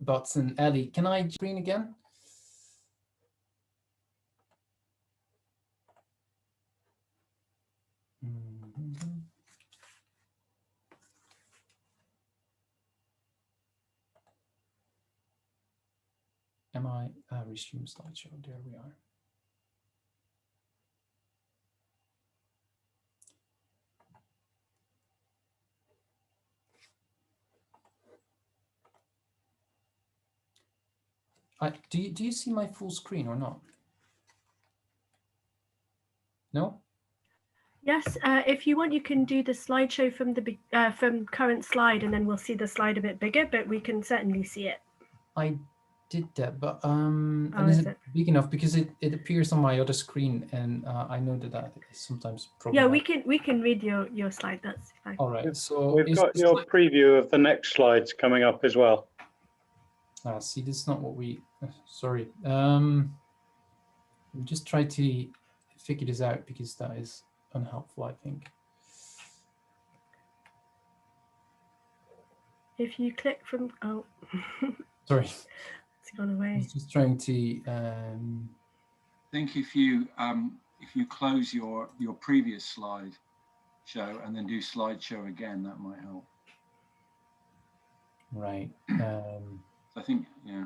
button. Ellie, can I screen again? Am I resume slideshow? There we are. Do you see my full screen or not? No? Yes, if you want, you can do the slideshow from the from current slide, and then we'll see the slide a bit bigger, but we can certainly see it. I did that, but and is it big enough? Because it appears on my other screen, and I know that is sometimes problematic. Yeah, we can read your slide. That's fine. All right, so we've got your preview of the next slides coming up as well. See, this is not what we. Sorry. We just try to figure this out because that is unhelpful, I think. If you click from sorry, it's gone away. I was just trying to. I think if you close your previous slide show and then do slideshow again, that might help. Right. So I think, yeah.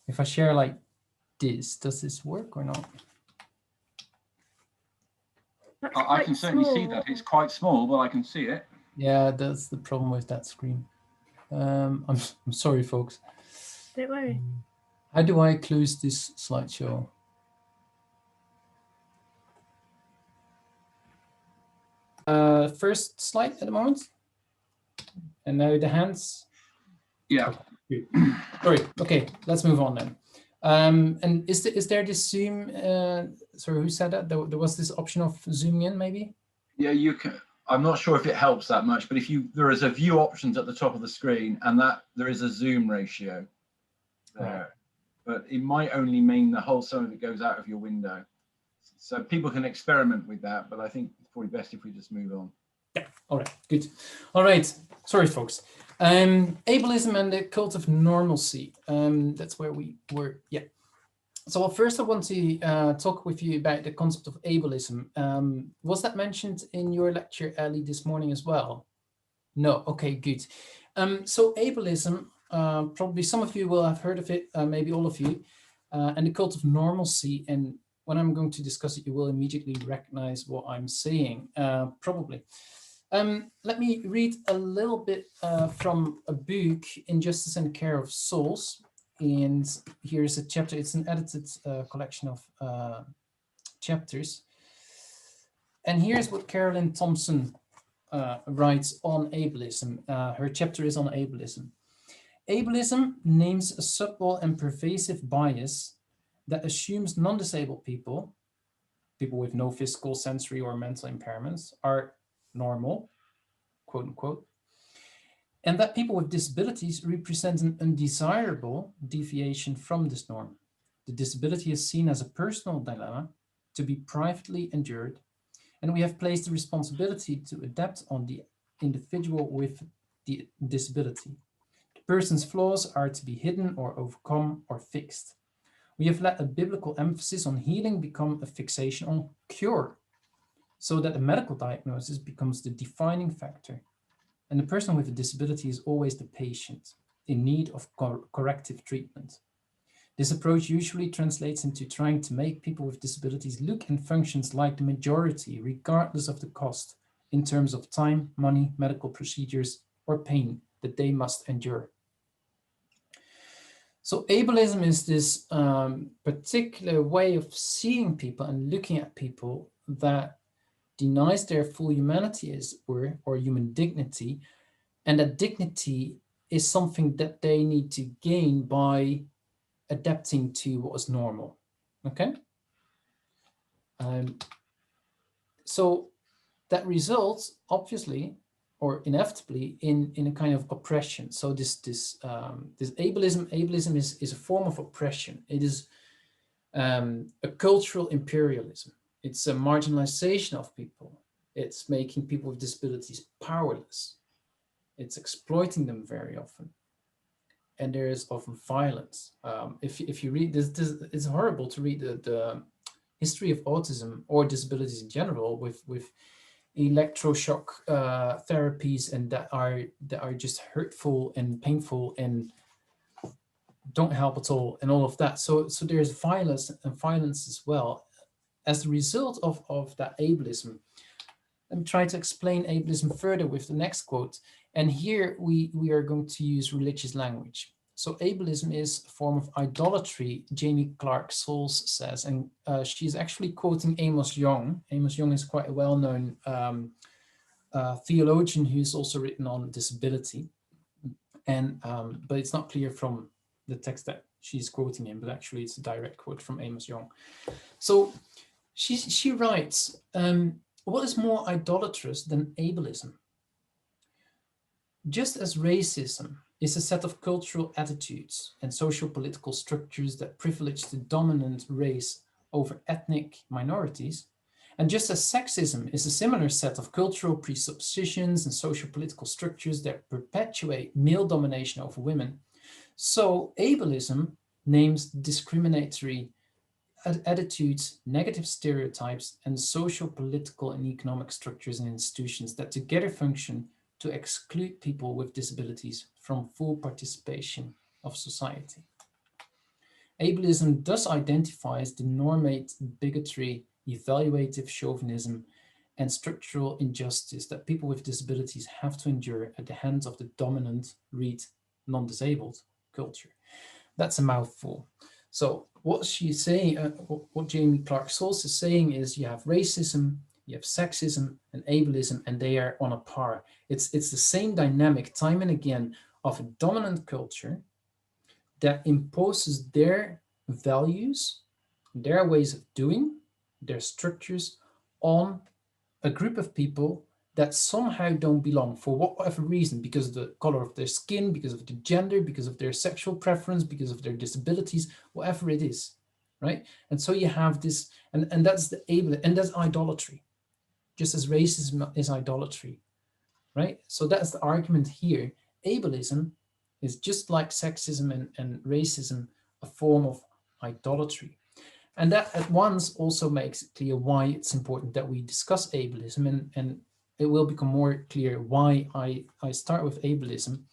If I share like this, does this work or not? I can certainly see that. It's quite small, but I can see it. Yeah, that's the problem with that screen. I'm sorry, folks. Don't worry. How do I close this slideshow? First slide at the moment. And now the hands. Yeah. Okay. Sorry. Okay, let's move on then. And is there this zoom? Sorry, who said that? There was this option of zooming in, maybe? Yeah, you can. I'm not sure if it helps that much, but if there is a view options at the top of the screen, and that there is a zoom ratio there, right. But it might only mean the whole some of it goes out of your window. So people can experiment with that, but I think it's probably best if we just move on. Yeah. All right. Good. All right. Sorry, folks. Ableism and the cult of normalcy. That's where we were. Yeah. So first I want to talk with you about the concept of ableism. Was that mentioned in your lecture, Ellie, this morning as well? No. Okay, good. So ableism, probably some of you will have heard of it, maybe all of you, and the cult of normalcy. And when I'm going to discuss it, you will immediately recognize what I'm saying, probably. Let me read a little bit from a book, Injustice and Care of Souls. And here's a chapter. It's an edited collection of chapters. And here's what Carolyn Thompson writes on ableism. Her chapter is on ableism. Ableism names a subtle and pervasive bias that assumes non-disabled people with no physical, sensory, or mental impairments, are normal, quote unquote, and that people with disabilities represent an undesirable deviation from this norm. The disability is seen as a personal dilemma to be privately endured, and we have placed the responsibility to adapt on the individual with the disability. The person's flaws are to be hidden or overcome or fixed. We have let a biblical emphasis on healing become a fixation on cure, so that the medical diagnosis becomes the defining factor. And the person with a disability is always the patient in need of corrective treatment. This approach usually translates into trying to make people with disabilities look and functions like the majority, regardless of the cost, in terms of time, money, medical procedures, or pain that they must endure. So ableism is this particular way of seeing people and looking at people that denies their full humanity or human dignity, and that dignity is something that they need to gain by adapting to what is normal. Okay? So that results, obviously, or inevitably, in a kind of oppression. So this ableism is a form of oppression. It is a cultural imperialism. It's a marginalization of people. It's making people with disabilities powerless. It's exploiting them very often. And there is often violence. If you read this, it's horrible to read the history of autism or disabilities in general with electroshock therapies, and that are just hurtful and painful and don't help at all, and all of that. So there's violence as well as a result of that ableism. Let me try to explain ableism further with the next quote. And here we are going to use religious language. So ableism is a form of idolatry, Jamie Clark Souls says, and she's actually quoting Amos Yong. Amos Yong is quite a well-known theologian who's also written on disability. And but it's not clear from the text that she's quoting him, but actually it's a direct quote from Amos Yong. So she writes, what is more idolatrous than ableism? Just as racism is a set of cultural attitudes and social political structures that privilege the dominant race over ethnic minorities, and just as sexism is a similar set of cultural presuppositions and social political structures that perpetuate male domination over women, so ableism names discriminatory attitudes, negative stereotypes, and social, political, and economic structures and institutions that together function to exclude people with disabilities from full participation of society. Ableism thus identifies the normate bigotry, evaluative chauvinism, and structural injustice that people with disabilities have to endure at the hands of the dominant, read non-disabled culture. That's a mouthful. So what she's saying, what Jamie Clark Souls is saying is you have racism, you have sexism and ableism, and they are on a par. It's the same dynamic time and again of a dominant culture that imposes their values, their ways of doing, their structures on a group of people that somehow don't belong for whatever reason, because of the color of their skin, because of their gender, because of their sexual preference, because of their disabilities, whatever it is, right? And so you have this, and that's the ableism, and that's idolatry, just as racism is idolatry, right? So that's the argument here. Ableism is just like sexism and racism, a form of idolatry. And that at once also makes it clear why it's important that we discuss ableism, and it will become more clear why I start with ableism,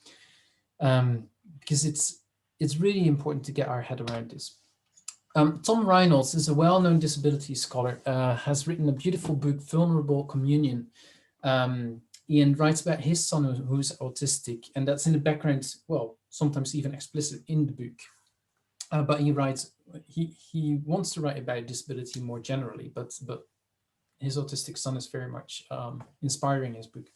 because it's really important to get our head around this. Tom Reynolds is a well-known disability scholar, has written a beautiful book, Vulnerable Communion. Ian writes about his son who's autistic, and that's in the background, well, sometimes even explicit in the book. But he writes, he wants to write about disability more generally, but his autistic son is very much inspiring his book.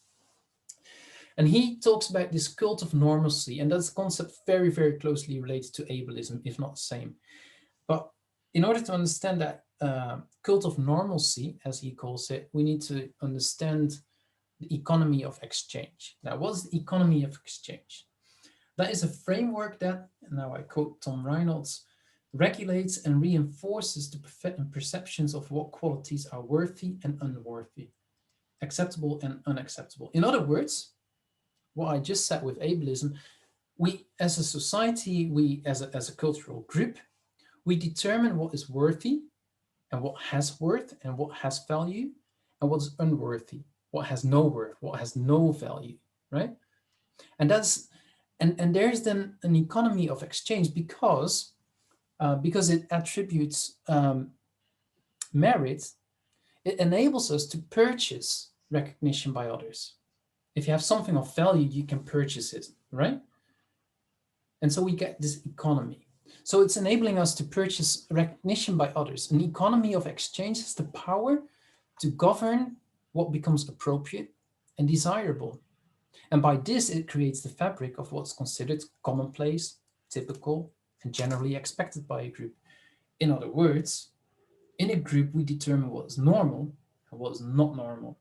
And he talks about this cult of normalcy, and that's a concept very, very closely related to ableism, if not the same. But in order to understand that cult of normalcy, as he calls it, we need to understand the economy of exchange. Now, what's the economy of exchange? That is a framework that, now I quote Tom Reynolds, regulates and reinforces the perceptions of what qualities are worthy and unworthy, acceptable and unacceptable. In other words, what I just said with ableism, we as a society, we as a cultural group, we determine what is worthy and what has worth and what has value, and what is unworthy, what has no worth, what has no value, right? And that's and there's then an economy of exchange because it attributes merit. It enables us to purchase recognition by others. If you have something of value, you can purchase it, right? And so we get this economy. So it's enabling us to purchase recognition by others. An economy of exchange has the power to govern what becomes appropriate and desirable. And by this, it creates the fabric of what's considered commonplace, typical, and generally expected by a group. In other words, in a group, we determine what is normal and what is not normal.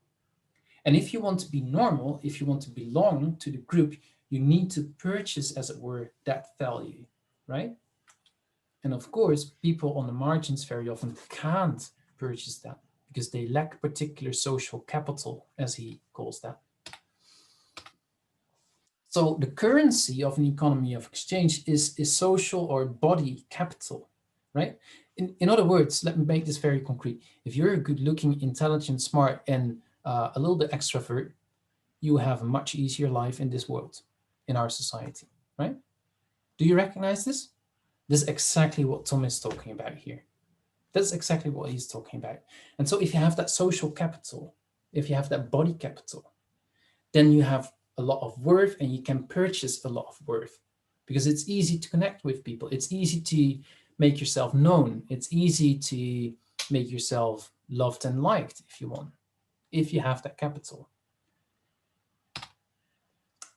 And if you want to be normal, if you want to belong to the group, you need to purchase, as it were, that value, right? And of course, people on the margins very often can't purchase that because they lack particular social capital, as he calls that. So the currency of an economy of exchange is social or body capital, right? In other words, let me make this very concrete. If you're a good-looking, intelligent, smart, and a little bit extrovert, you have a much easier life in this world, in our society, right? Do you recognize this? This is exactly what Tom is talking about here. That's exactly what he's talking about. And so if you have that social capital, if you have that body capital, then you have a lot of worth and you can purchase a lot of worth because it's easy to connect with people. It's easy to make yourself known. It's easy to make yourself loved and liked if you want, if you have that capital.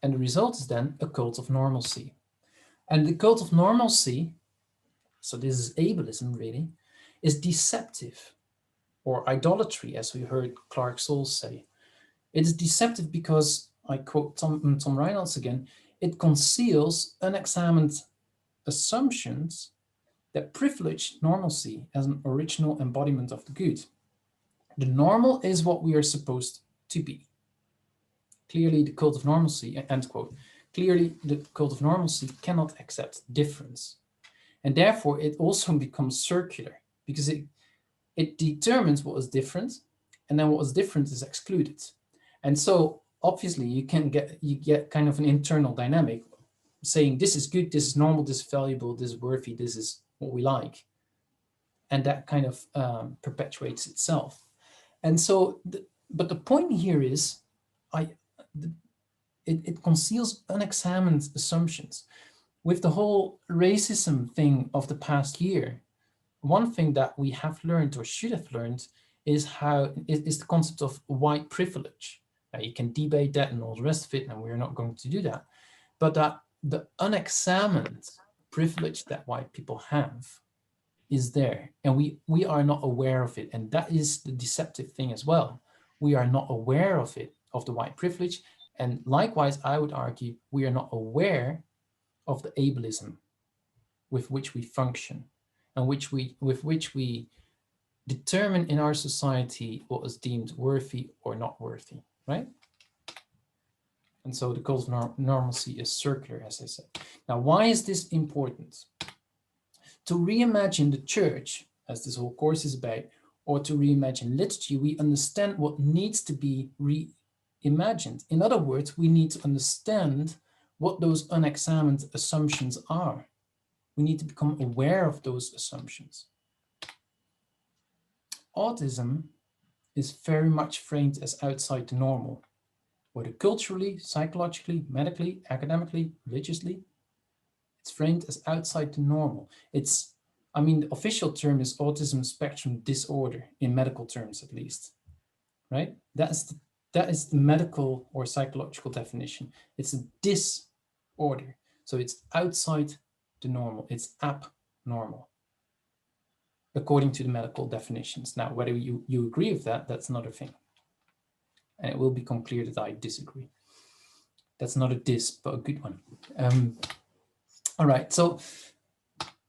And the result is then a cult of normalcy. And the cult of normalcy, so this is ableism really, is deceptive, or idolatry, as we heard Clark Souls say. It is deceptive because, I quote Tom Reynolds again, it conceals unexamined assumptions that privilege normalcy as an original embodiment of the good. The normal is what we are supposed to be. Clearly, the cult of normalcy, end quote, clearly the cult of normalcy cannot accept difference. And therefore, it also becomes circular because it determines what is different, and then what is different is excluded. And so obviously you get kind of an internal dynamic saying this is good, this is normal, this is valuable, this is worthy, this is what we like. And that kind of perpetuates itself. And so, but the point here is, it conceals unexamined assumptions. With the whole racism thing of the past year, one thing that we have learned or should have learned is the concept of white privilege. Now you can debate that and all the rest of it, and we're not going to do that. But that the unexamined privilege that white people have is there, and we are not aware of it. And that is the deceptive thing as well. We are not aware of it, of the white privilege. And likewise, I would argue, we are not aware of the ableism with which we function and with which we determine in our society what is deemed worthy or not worthy, right? And so the cult of normalcy is circular, as I said. Now, why is this important? To reimagine the church, as this whole course is about, or to reimagine liturgy, we understand what needs to be reimagined. In other words, we need to understand what those unexamined assumptions are. We need to become aware of those assumptions. Autism is very much framed as outside the normal, whether culturally, psychologically, medically, academically, religiously. It's framed as outside the normal. The official term is autism spectrum disorder, in medical terms at least, right? That is the medical or psychological definition. It's a disorder. So it's outside the normal. It's abnormal, according to the medical definitions. Now, whether you agree with that, that's another thing. And it will become clear that I disagree. That's not a diss, but a good one. All right, so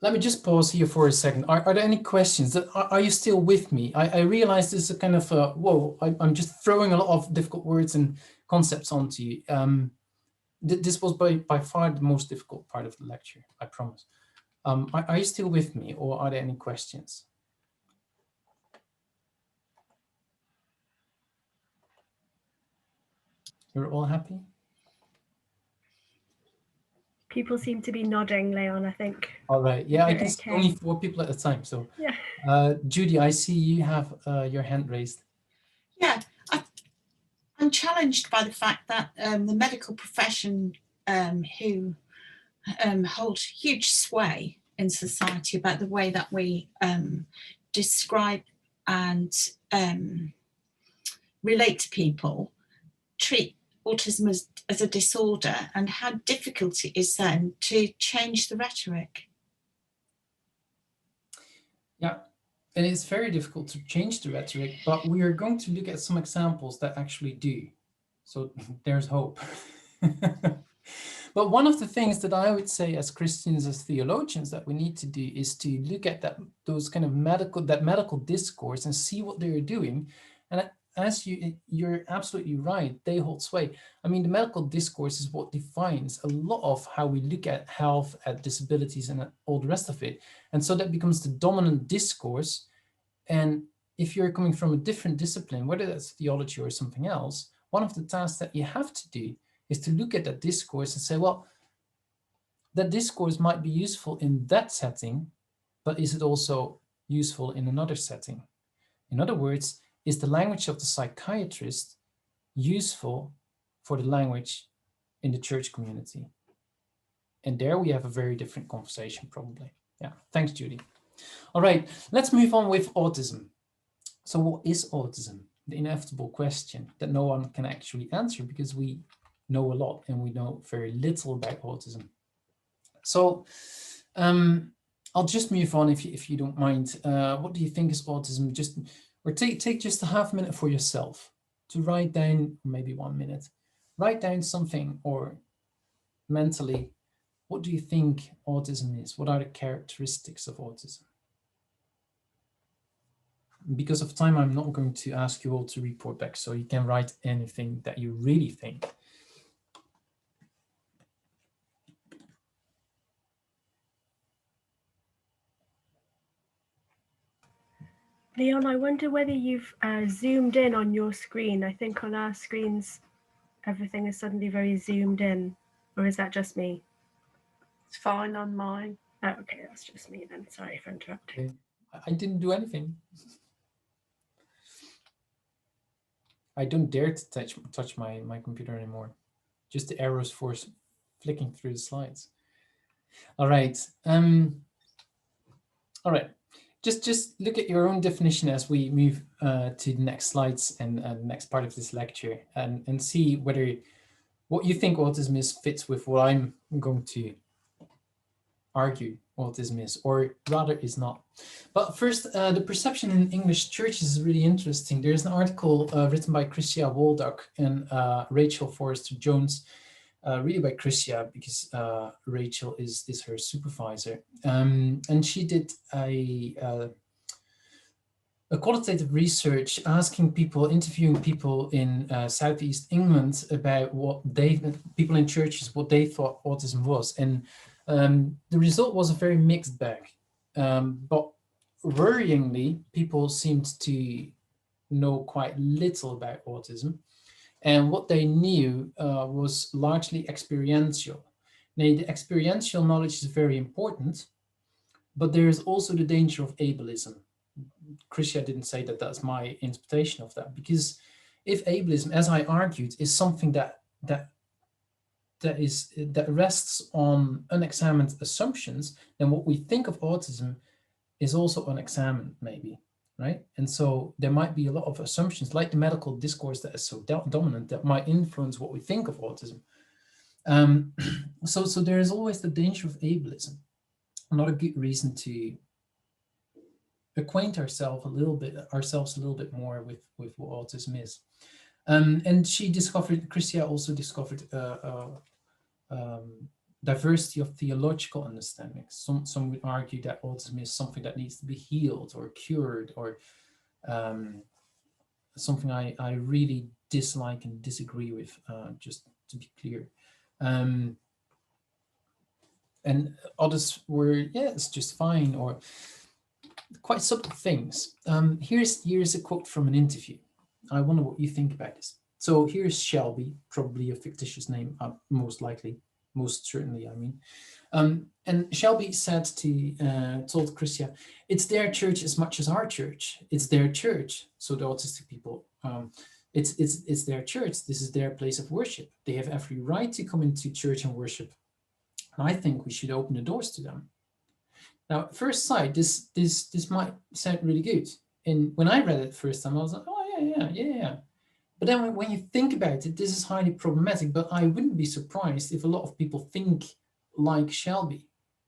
let me just pause here for a second. Are there any questions? Are you still with me? I realize this is a kind of whoa, I'm just throwing a lot of difficult words and concepts onto you. This was by far the most difficult part of the lecture, I promise. Are you still with me, or are there any questions? You're all happy? People seem to be nodding, Leon, I think. All right. Yeah, I can see Okay. only 4 people at a time. So, Yeah. Judy, I see you have your hand raised. Yeah, I'm challenged by the fact that the medical profession, who hold huge sway in society about the way that we describe and relate to people, treat autism as a disorder, and how difficult it is then to change the rhetoric. Yeah, and it's very difficult to change the rhetoric, but we are going to look at some examples that actually do. So there's hope. But one of the things that I would say as Christians, as theologians, that we need to do is to look at those kind of medical discourse and see what they're doing. And as you're absolutely right, they hold sway. I mean, the medical discourse is what defines a lot of how we look at health, at disabilities, and all the rest of it. And so that becomes the dominant discourse. And if you're coming from a different discipline, whether that's theology or something else, one of the tasks that you have to do is to look at that discourse and say, well, that discourse might be useful in that setting, but is it also useful in another setting? In other words, is the language of the psychiatrist useful for the language in the church community? And there we have a very different conversation, probably. Yeah, thanks, Judy. All right, let's move on with autism. So what is autism? The inevitable question that no one can actually answer, because we know a lot and we know very little about autism. So I'll just move on if you don't mind. What do you think is autism? Or take just a half minute for yourself to write down, maybe 1 minute, write down something, or mentally, what do you think autism is? What are the characteristics of autism? Because of time, I'm not going to ask you all to report back, so you can write anything that you really think. Leon, I wonder whether you've zoomed in on your screen. I think on our screens, everything is suddenly very zoomed in, or is that just me? It's fine on mine. Oh, okay, that's just me then. Sorry for interrupting. Okay. I didn't do anything. I don't dare to touch my computer anymore. Just the arrows for flicking through the slides. All right. All right. Just look at your own definition as we move to the next slides and the next part of this lecture, and see whether what you think autism is fits with what I'm going to argue autism is, or rather is not. But first, the perception in English churches is really interesting. There's an article written by Christia Waldock and Rachel Forrester Jones, really by Christia, because Rachel is her supervisor. And she did a qualitative research asking people, interviewing people in Southeast England about people in churches, what they thought autism was. And the result was a very mixed bag. But worryingly, people seemed to know quite little about autism. And what they knew was largely experiential. Now, the experiential knowledge is very important, but there is also the danger of ableism. Christia didn't say that that's my interpretation of that, because if ableism, as I argued, is something that rests on unexamined assumptions, then what we think of autism is also unexamined, maybe, right? And so there might be a lot of assumptions, like the medical discourse that is so dominant, that might influence what we think of autism. So there is always the danger of ableism. Not a good reason to acquaint ourselves a little bit more with what autism is. And Christia also discovered diversity of theological understandings. Some would argue that autism is something that needs to be healed or cured, or something I really dislike and disagree with, just to be clear. And others were, yeah, it's just fine, or quite subtle things. Here's a quote from an interview. I wonder what you think about this. So here's Shelby, probably a fictitious name, most certainly, I mean. And Shelby told Christia, it's their church as much as our church. It's their church. So the autistic people, it's their church. This is their place of worship. They have every right to come into church and worship. And I think we should open the doors to them. Now, at first sight, this might sound really good. And when I read it first time, I was like, oh yeah. But then when you think about it, this is highly problematic. But I wouldn't be surprised if a lot of people think like Shelby,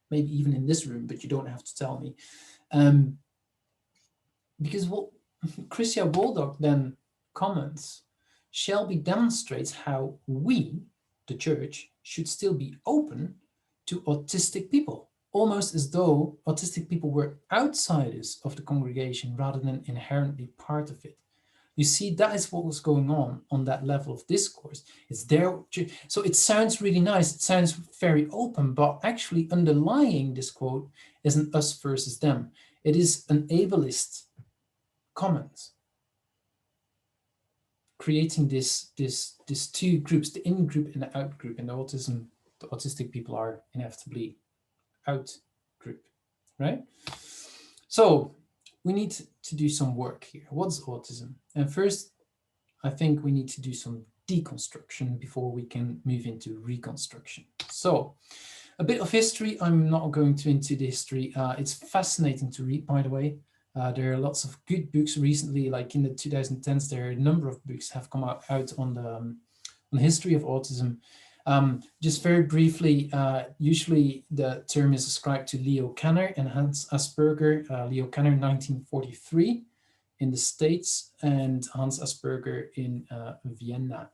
maybe even in this room, but you don't have to tell me. Because what Christia Waldock then comments, Shelby demonstrates how we, the church should still be open to autistic people, almost as though autistic people were outsiders of the congregation rather than inherently part of it. You see, that is what was going on that level of discourse. It's there. So it sounds really nice. It sounds very open, but actually underlying this quote is an us versus them. It is an ableist comment, creating this two groups, the in group and the out group. And the autistic people are inevitably out group, right? So we need to do some work here. What's autism? And first, I think we need to do some deconstruction before we can move into reconstruction. So a bit of history. I'm not going into the history. It's fascinating to read, by the way. There are lots of good books recently, like in the 2010s, there are a number of books have come out on the history of autism. Just very briefly, usually the term is ascribed to Leo Kanner and Hans Asperger. Leo Kanner, 1943 in the States, and Hans Asperger in Vienna,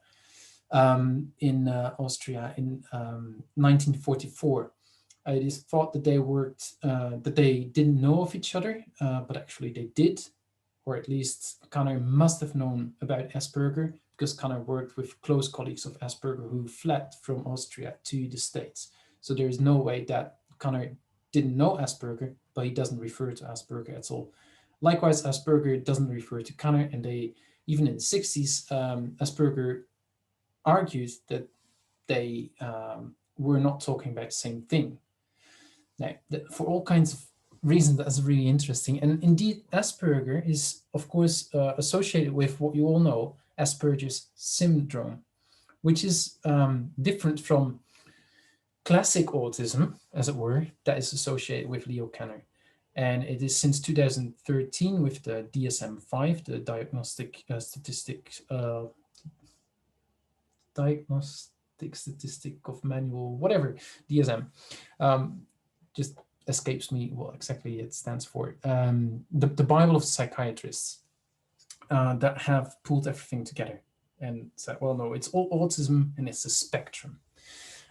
in Austria in 1944. It is thought that they worked, that they didn't know of each other, but actually they did, or at least Kanner must have known about Asperger, because Kanner worked with close colleagues of Asperger who fled from Austria to the States. So there is no way that Kanner didn't know Asperger, but he doesn't refer to Asperger at all. Likewise, Asperger doesn't refer to Kanner, and they, even in the 60s, Asperger argued that they were not talking about the same thing. Now, for all kinds of reasons, that's really interesting. And indeed, Asperger is, of course, associated with what you all know, Asperger's syndrome, which is different from classic autism, as it were, that is associated with Leo Kanner. And it is since 2013 with the DSM-5, the Diagnostic Statistic of Manual, whatever, DSM. Just escapes me what exactly it stands for. The Bible of psychiatrists that have pulled everything together and said, well, no, it's all autism and it's a spectrum.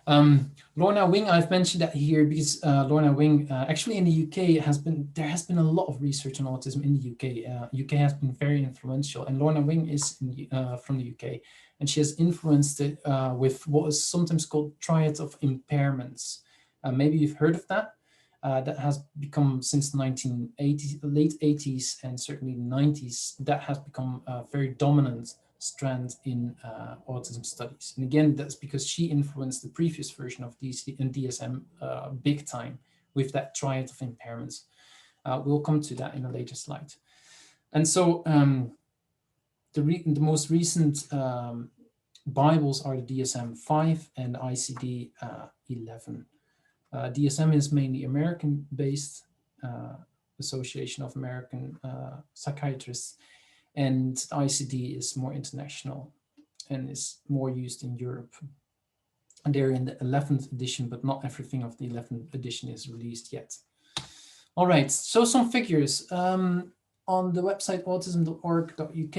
Lorna Wing, I've mentioned that here because Lorna Wing, actually in the UK, there has been a lot of research on autism in the UK. UK has been very influential, and Lorna Wing is from the UK, and she has influenced it with what is sometimes called triad of impairments. Maybe you've heard of that. That has become, since the late 80s and certainly 90s, that has become a very dominant strand in autism studies. And again, that's because she influenced the previous version of DSM big time with that triad of impairments. We'll come to that in a later slide. And so the most recent Bibles are the DSM-5 and ICD-11. DSM is mainly American-based, Association of American Psychiatrists, and ICD is more international and is more used in Europe. And they're in the 11th edition, but not everything of the 11th edition is released yet. All right, so some figures. On the website autism.org.uk,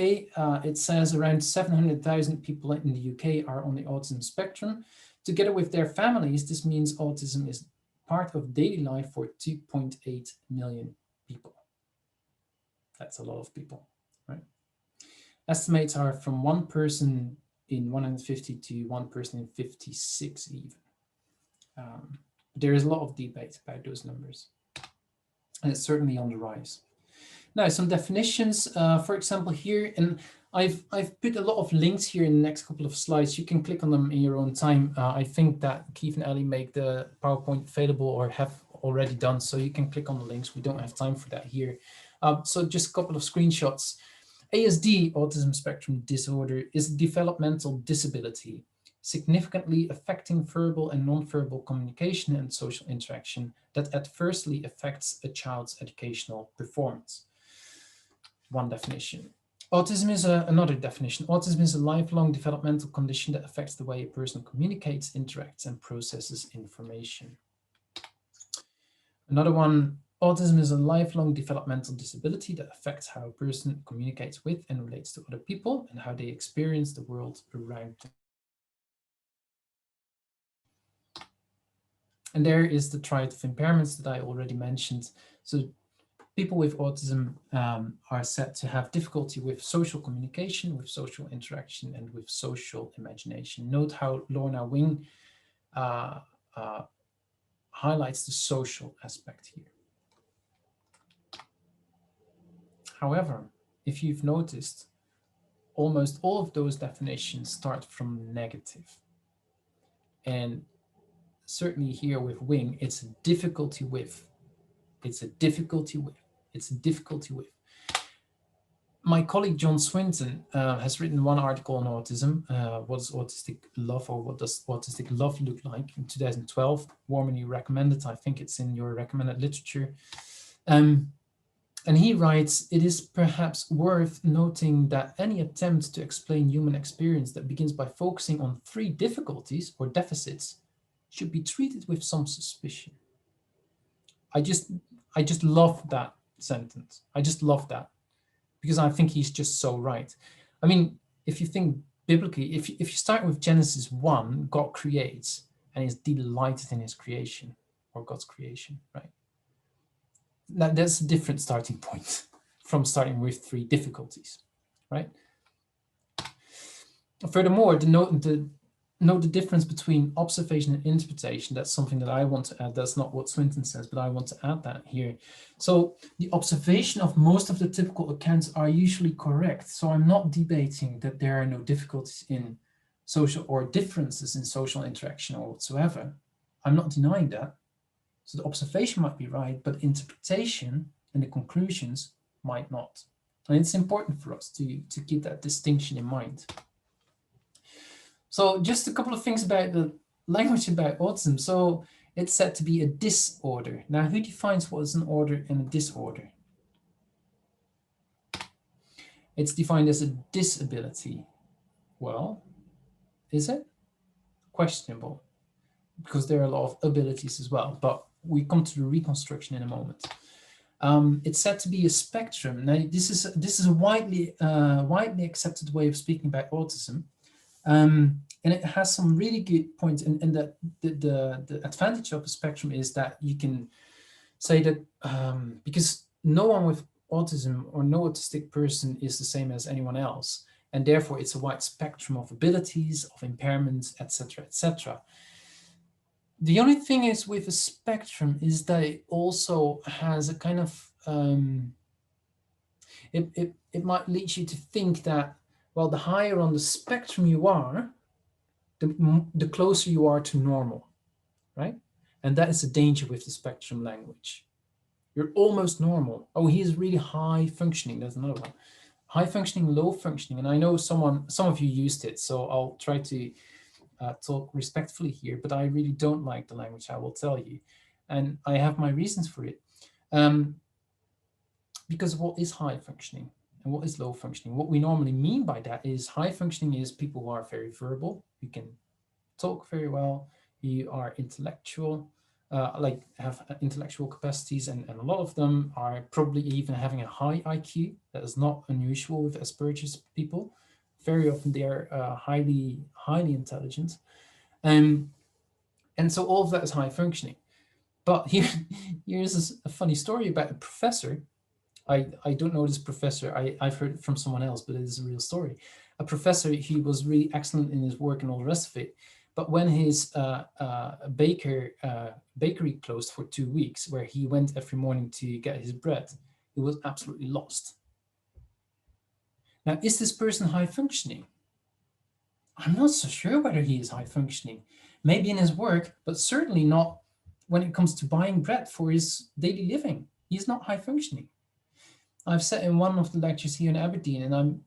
it says around 700,000 people in the UK are on the autism spectrum. Together with their families, this means autism is part of daily life for 2.8 million people. That's a lot of people, right? Estimates are from 1 person in 150 to 1 person in 56 even. There is a lot of debate about those numbers, and it's certainly on the rise. Now, some definitions, for example, here, and I've put a lot of links here in the next couple of slides. You can click on them in your own time. I think that Keith and Ali make the PowerPoint available or have already done, so you can click on the links. We don't have time for that here. So just a couple of screenshots. ASD, autism spectrum disorder, is a developmental disability, significantly affecting verbal and non-verbal communication and social interaction that adversely affects a child's educational performance. One definition. Autism is another definition. Autism is a lifelong developmental condition that affects the way a person communicates, interacts, and processes information. Another one, autism is a lifelong developmental disability that affects how a person communicates with and relates to other people and how they experience the world around them. And there is the triad of impairments that I already mentioned. So people with autism are said to have difficulty with social communication, with social interaction, and with social imagination. Note how Lorna Wing highlights the social aspect here. However, if you've noticed, almost all of those definitions start from negative. And certainly here with Wing, it's a difficulty with. It's a difficulty with. It's a difficulty with. My colleague John Swinton has written one article on autism, what is autistic love, or what does autistic love look like, in 2012, warmly recommended. I think it's in your recommended literature. And he writes, it is perhaps worth noting that any attempt to explain human experience that begins by focusing on 3 difficulties or deficits should be treated with some suspicion. I just love that sentence. I just love that, because I think he's just so right. I mean, if you think biblically, if you start with Genesis 1, God creates and is delighted in his creation, or God's creation, right? Now, that's a different starting point from starting with 3 difficulties, right? Furthermore, note the difference between observation and interpretation. That's something that I want to add. That's not what Swinton says, but I want to add that here. So the observation of most of the typical accounts are usually correct. So I'm not debating that there are no difficulties in social or differences in social interaction or whatsoever. I'm not denying that. So the observation might be right, but interpretation and the conclusions might not. And it's important for us to keep that distinction in mind. So just a couple of things about the language about autism. So it's said to be a disorder. Now, who defines what is an order and a disorder? It's defined as a disability. Well, is it? Questionable, because there are a lot of abilities as well, but we come to the reconstruction in a moment. It's said to be a spectrum. Now, this is a widely accepted way of speaking about autism. And it has some really good points, and the advantage of a spectrum is that you can say that because no one with autism or no autistic person is the same as anyone else, and therefore it's a wide spectrum of abilities, of impairments, etc., etc. The only thing is with a spectrum is that it also has a kind of it might lead you to think that, well, the higher on the spectrum you are, the closer you are to normal, right? And that is the danger with the spectrum language. You're almost normal. Oh, he is really high functioning. That's another one. High functioning, low functioning. And I know some of you used it, so I'll try to talk respectfully here, but I really don't like the language, I will tell you. And I have my reasons for it. Because what is high functioning and what is low functioning? What we normally mean by that is high functioning is people who are very verbal, you can talk very well, you are intellectual, like have intellectual capacities, and a lot of them are probably even having a high IQ. That is not unusual with Asperger's people. Very often they are highly intelligent. And so all of that is high functioning. But here's a funny story about a professor. I don't know this professor. I've heard it from someone else, but it is a real story. A professor, he was really excellent in his work and all the rest of it. But when his bakery closed for 2 weeks, where he went every morning to get his bread, he was absolutely lost. Now, is this person high functioning? I'm not so sure whether he is high functioning. Maybe in his work, but certainly not when it comes to buying bread for his daily living. He's not high functioning. I've said in one of the lectures here in Aberdeen, and I'm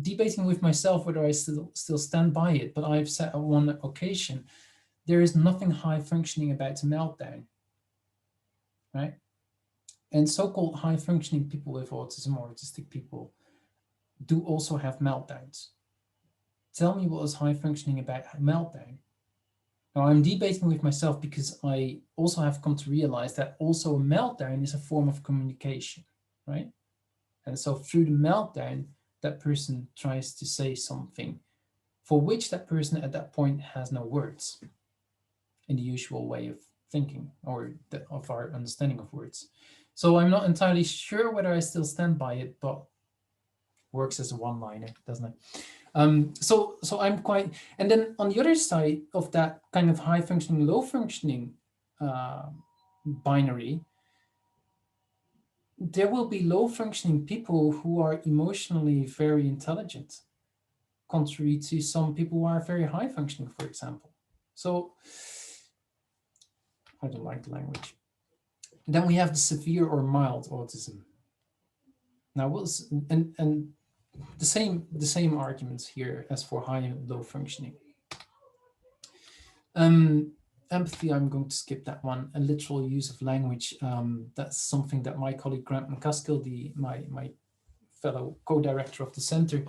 debating with myself whether I still stand by it, but I've said on one occasion, there is nothing high functioning about a meltdown, right? And so-called high functioning people with autism or autistic people do also have meltdowns. Tell me what is high functioning about a meltdown. Now, I'm debating with myself because I also have come to realize that also a meltdown is a form of communication, right? And so through the meltdown, that person tries to say something for which that person at that point has no words in the usual way of thinking or of our understanding of words. So I'm not entirely sure whether I still stand by it, but works as a one-liner, doesn't it? So I'm quite, and then on the other side of that kind of high functioning, low functioning binary, there will be low functioning people who are emotionally very intelligent, contrary to some people who are very high functioning, for example. So I don't like the language. Then we have the severe or mild autism. Now, and the same arguments here as for high and low functioning. Empathy, I'm going to skip that one. A literal use of language. That's something that my colleague Grant McCaskill, my fellow co-director of the center,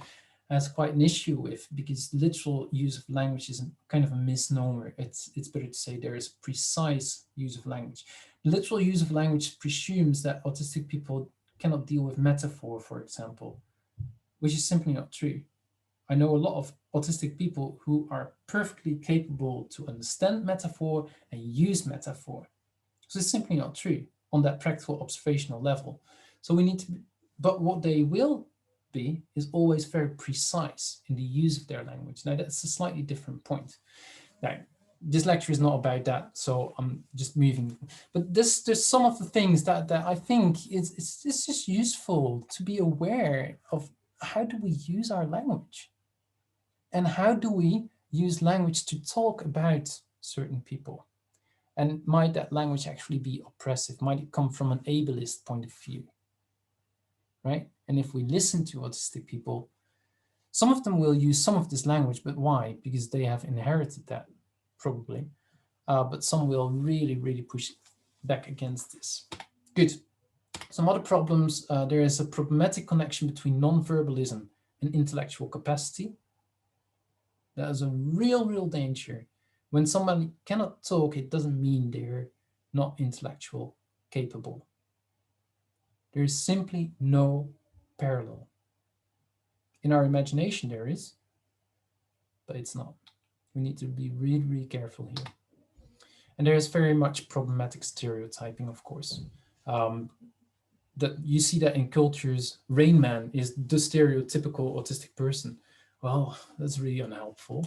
has quite an issue with, because literal use of language is kind of a misnomer. It's better to say there is precise use of language. Literal use of language presumes that autistic people cannot deal with metaphor, for example, which is simply not true. I know a lot of autistic people who are perfectly capable to understand metaphor and use metaphor. So it's simply not true on that practical observational level. So we need to, but what they will be is always very precise in the use of their language. Now that's a slightly different point. Now, this lecture is not about that, so I'm just moving. But there's some of the things that I think it's just useful to be aware of. How do we use our language? And how do we use language to talk about certain people? And might that language actually be oppressive? Might it come from an ableist point of view? Right? And if we listen to autistic people, some of them will use some of this language, but why? Because they have inherited that, probably. But some will really, really push back against this. Good. Some other problems, there is a problematic connection between non-verbalism and intellectual capacity. That is a real danger. When somebody cannot talk, it doesn't mean they're not intellectual capable. There is simply no parallel. In our imagination there is, but it's not. We need to be really, really careful here. And there is very much problematic stereotyping, of course. That you see that in cultures. Rain Man is the stereotypical autistic person. Well, that's really unhelpful.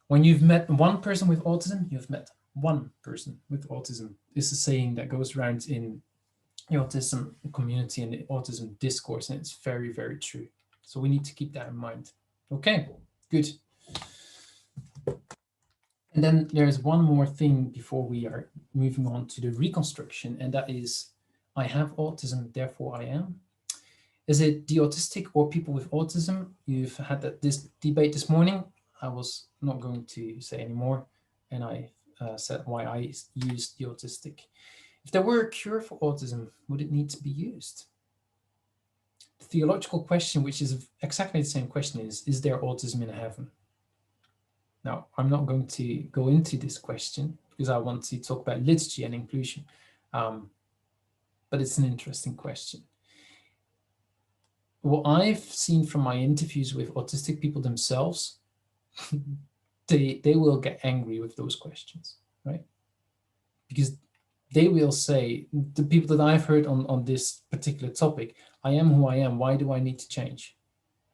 When you've met one person with autism, you've met one person with autism. This is a saying that goes around in the autism community and the autism discourse, and it's very, very true. So we need to keep that in mind. Okay, good. And then there's one more thing before we are moving on to the reconstruction, and that is, I have autism, therefore I am. Is it the autistic or people with autism? You've had this debate this morning. I was not going to say anymore, and I said why I used the autistic. If there were a cure for autism, would it need to be used? The theological question, which is exactly the same question, is there autism in heaven? Now, I'm not going to go into this question because I want to talk about liturgy and inclusion, but it's an interesting question. What I've seen from my interviews with autistic people themselves, they will get angry with those questions, right? Because they will say, the people that I've heard on this particular topic, I am who I am, why do I need to change?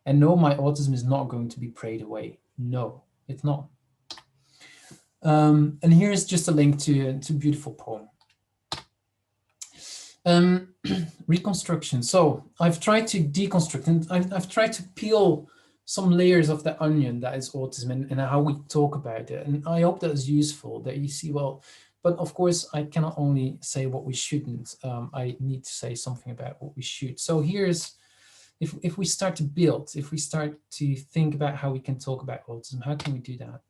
And no, my autism is not going to be prayed away. No, it's not. And here's just a link to a beautiful poem. Reconstruction. So I've tried to deconstruct, and I've tried to peel some layers of the onion that is autism and how we talk about it. And I hope that is useful, that you see, well, but of course I cannot only say what we shouldn't, I need to say something about what we should. So here's, if we start to build, if we start to think about how we can talk about autism, how can we do that?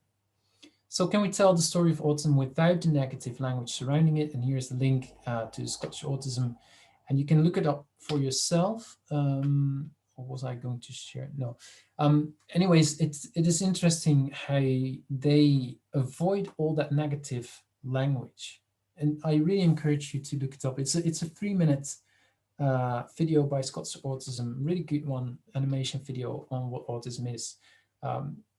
So can we tell the story of autism without the negative language surrounding it? And here's the link to Scottish Autism. And you can look it up for yourself. Or was I going to share? No. Anyways, it is interesting how they avoid all that negative language. And I really encourage you to look it up. It's a 3-minute video by Scottish Autism, really good one, animation video on what autism is.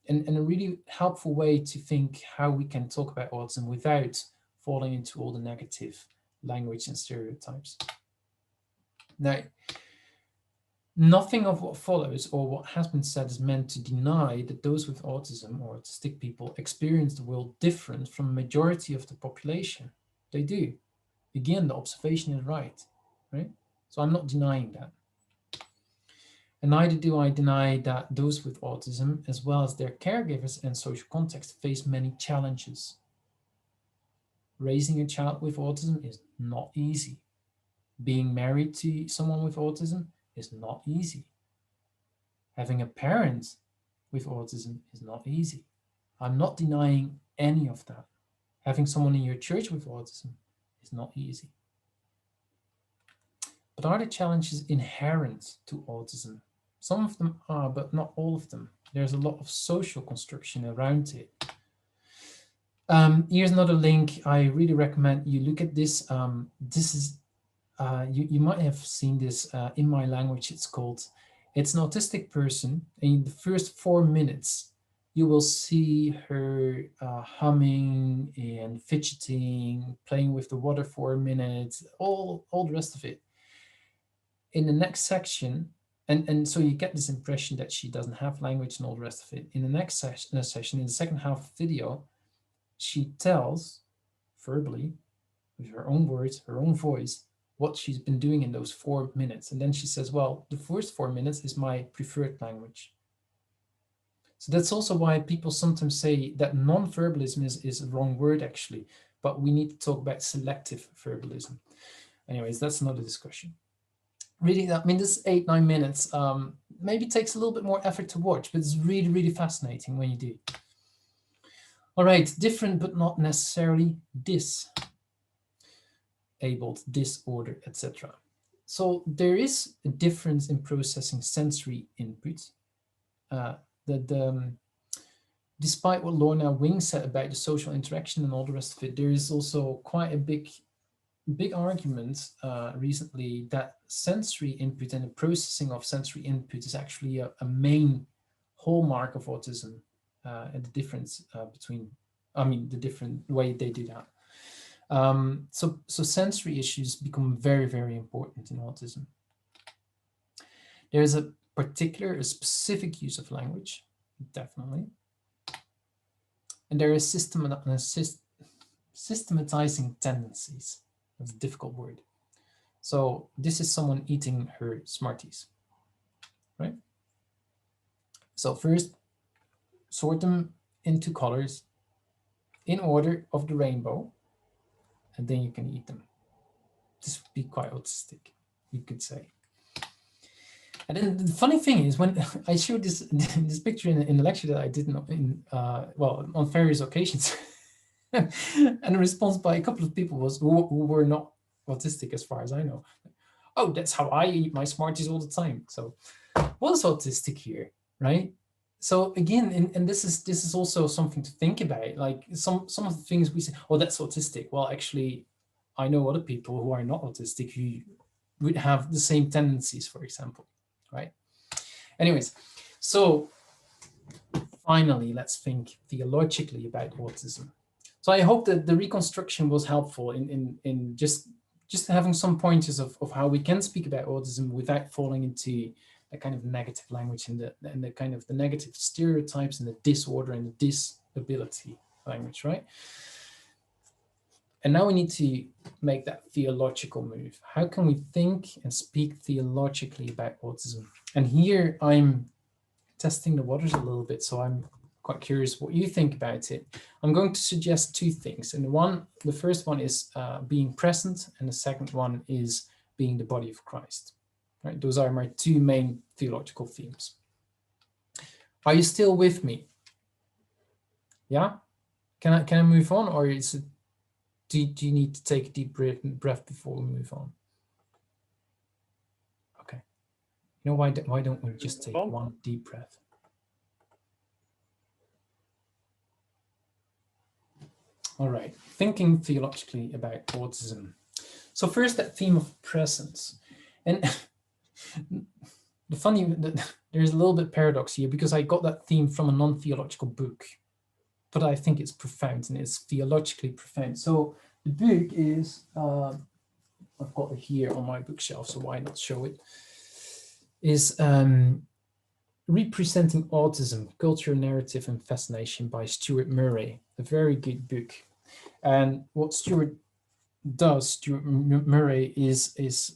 and a really helpful way to think how we can talk about autism without falling into all the negative language and stereotypes. Now, nothing of what follows or what has been said is meant to deny that those with autism or autistic people experience the world different from the majority of the population. They do. Again, the observation is right? So I'm not denying that. And neither do I deny that those with autism, as well as their caregivers and social context, face many challenges. Raising a child with autism is not easy. Being married to someone with autism is not easy. Having a parent with autism is not easy. I'm not denying any of that. Having someone in your church with autism is not easy. But are the challenges inherent to autism? Some of them are, but not all of them. There's a lot of social construction around it. Here's another link. I really recommend you look at this. This is, you might have seen this in my language. It's an autistic person. In the first 4 minutes, you will see her humming and fidgeting, playing with the water for a minute, all the rest of it. In the next section, and so you get this impression that she doesn't have language and all the rest of it. In the next session, in the second half of the video, she tells verbally, with her own words, her own voice, what she's been doing in those 4 minutes. And then she says, well, the first 4 minutes is my preferred language. So that's also why people sometimes say that non-verbalism is a wrong word, actually, but we need to talk about selective verbalism. Anyways, that's another discussion. Really, I mean, this 8-9 minutes maybe takes a little bit more effort to watch, but it's really, really fascinating when you do. All right, different but not necessarily disabled, disorder, etc. So there is a difference in processing sensory input. Despite what Lorna Wing said about the social interaction and all the rest of it, there is also quite a big argument recently that sensory input and the processing of sensory input is actually a main hallmark of autism, and the difference the different way they do that. So sensory issues become very, very important in autism. There's a specific use of language, definitely. And there is systematizing tendencies. That's a difficult word. So this is someone eating her Smarties, right? So first, sort them into colors in order of the rainbow, and then you can eat them. This would be quite autistic, you could say. And then the funny thing is, when I showed this picture in the lecture that I did on various occasions, and the response by a couple of people was who were not autistic, as far as I know. Oh, that's how I eat my Smarties all the time. So, what's autistic here, right? So again, and this is also something to think about. Like some of the things we say, oh, that's autistic. Well, actually, I know other people who are not autistic who would have the same tendencies, for example, right? Anyways, so finally, let's think theologically about autism. So I hope that the reconstruction was helpful in just having some pointers of how we can speak about autism without falling into a kind of negative language and the kind of the negative stereotypes and the disorder and the disability language, right? And now we need to make that theological move. How can we think and speak theologically about autism? And here I'm testing the waters a little bit, so I'm quite curious what you think about it. I'm going to suggest two things. And the first one is being present, and the second one is being the body of Christ. Right? Those are my two main theological themes. Are you still with me? Yeah? Can I move on, or is it, do you need to take a deep breath before we move on? Okay. You know, why don't we just take one deep breath? All right, thinking theologically about autism. So first, that theme of presence. And there's a little bit paradox here, because I got that theme from a non-theological book, but I think it's profound and it's theologically profound. So the book is, I've got it here on my bookshelf, so why not show it, is Representing Autism, Culture, Narrative and Fascination by Stuart Murray, a very good book. And what Stuart Murray, is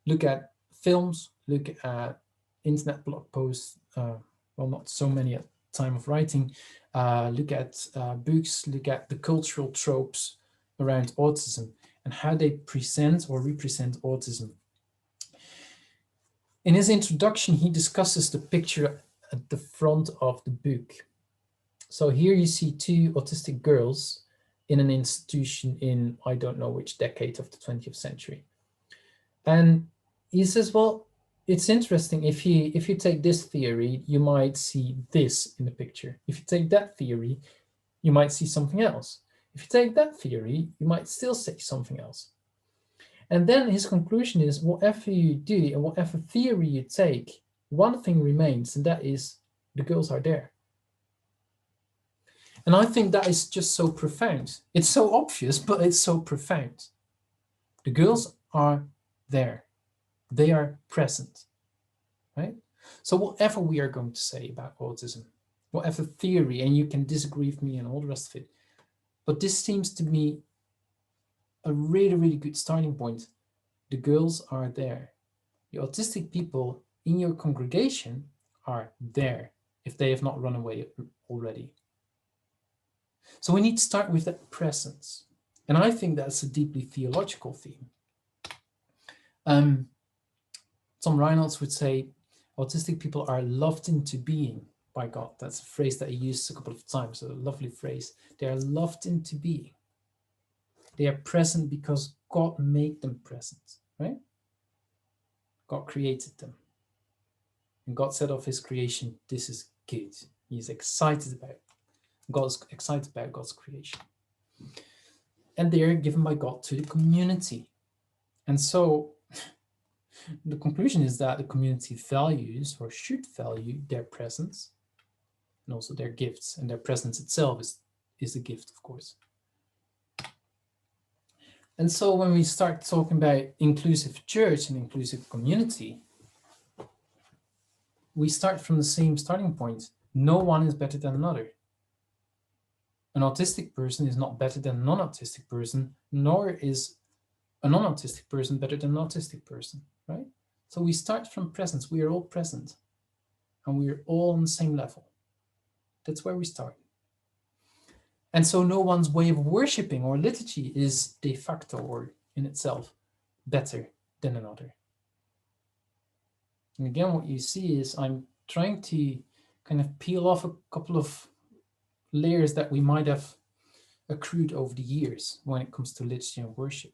look at films, look at internet blog posts, well, not so many at the time of writing, look at books, look at the cultural tropes around autism and how they present or represent autism. In his introduction, he discusses the picture at the front of the book. So here you see two autistic girls in an institution in, I don't know which decade of the 20th century. And he says, well, it's interesting, if you take this theory, you might see this in the picture. If you take that theory, you might see something else. If you take that theory, you might still say something else. And then his conclusion is, whatever you do and whatever theory you take, one thing remains, and that is the girls are there. And I think that is just so profound. It's so obvious, but it's so profound. The girls are there. They are present, right? So whatever we are going to say about autism, whatever theory, and you can disagree with me and all the rest of it, but this seems to me a really, really good starting point. The girls are there. The autistic people in your congregation are there, if they have not run away already. So we need to start with that presence. And I think that's a deeply theological theme. Tom Reynolds would say, autistic people are loved into being by God. That's a phrase that he used a couple of times, a lovely phrase. They are loved into being. They are present because God made them present, right? God created them. And God said of his creation, this is good. He's excited about it. God's excited about God's creation. And they are given by God to the community. And so the conclusion is that the community values or should value their presence and also their gifts. And their presence itself is a gift, of course. And so when we start talking about inclusive church and inclusive community, we start from the same starting point. No one is better than another. An autistic person is not better than a non-autistic person, nor is a non-autistic person better than an autistic person, right? So we start from presence. We are all present and we are all on the same level. That's where we start. And so no one's way of worshiping or liturgy is de facto or in itself better than another. And again, what you see is I'm trying to kind of peel off a couple of layers that we might have accrued over the years when it comes to liturgy and worship.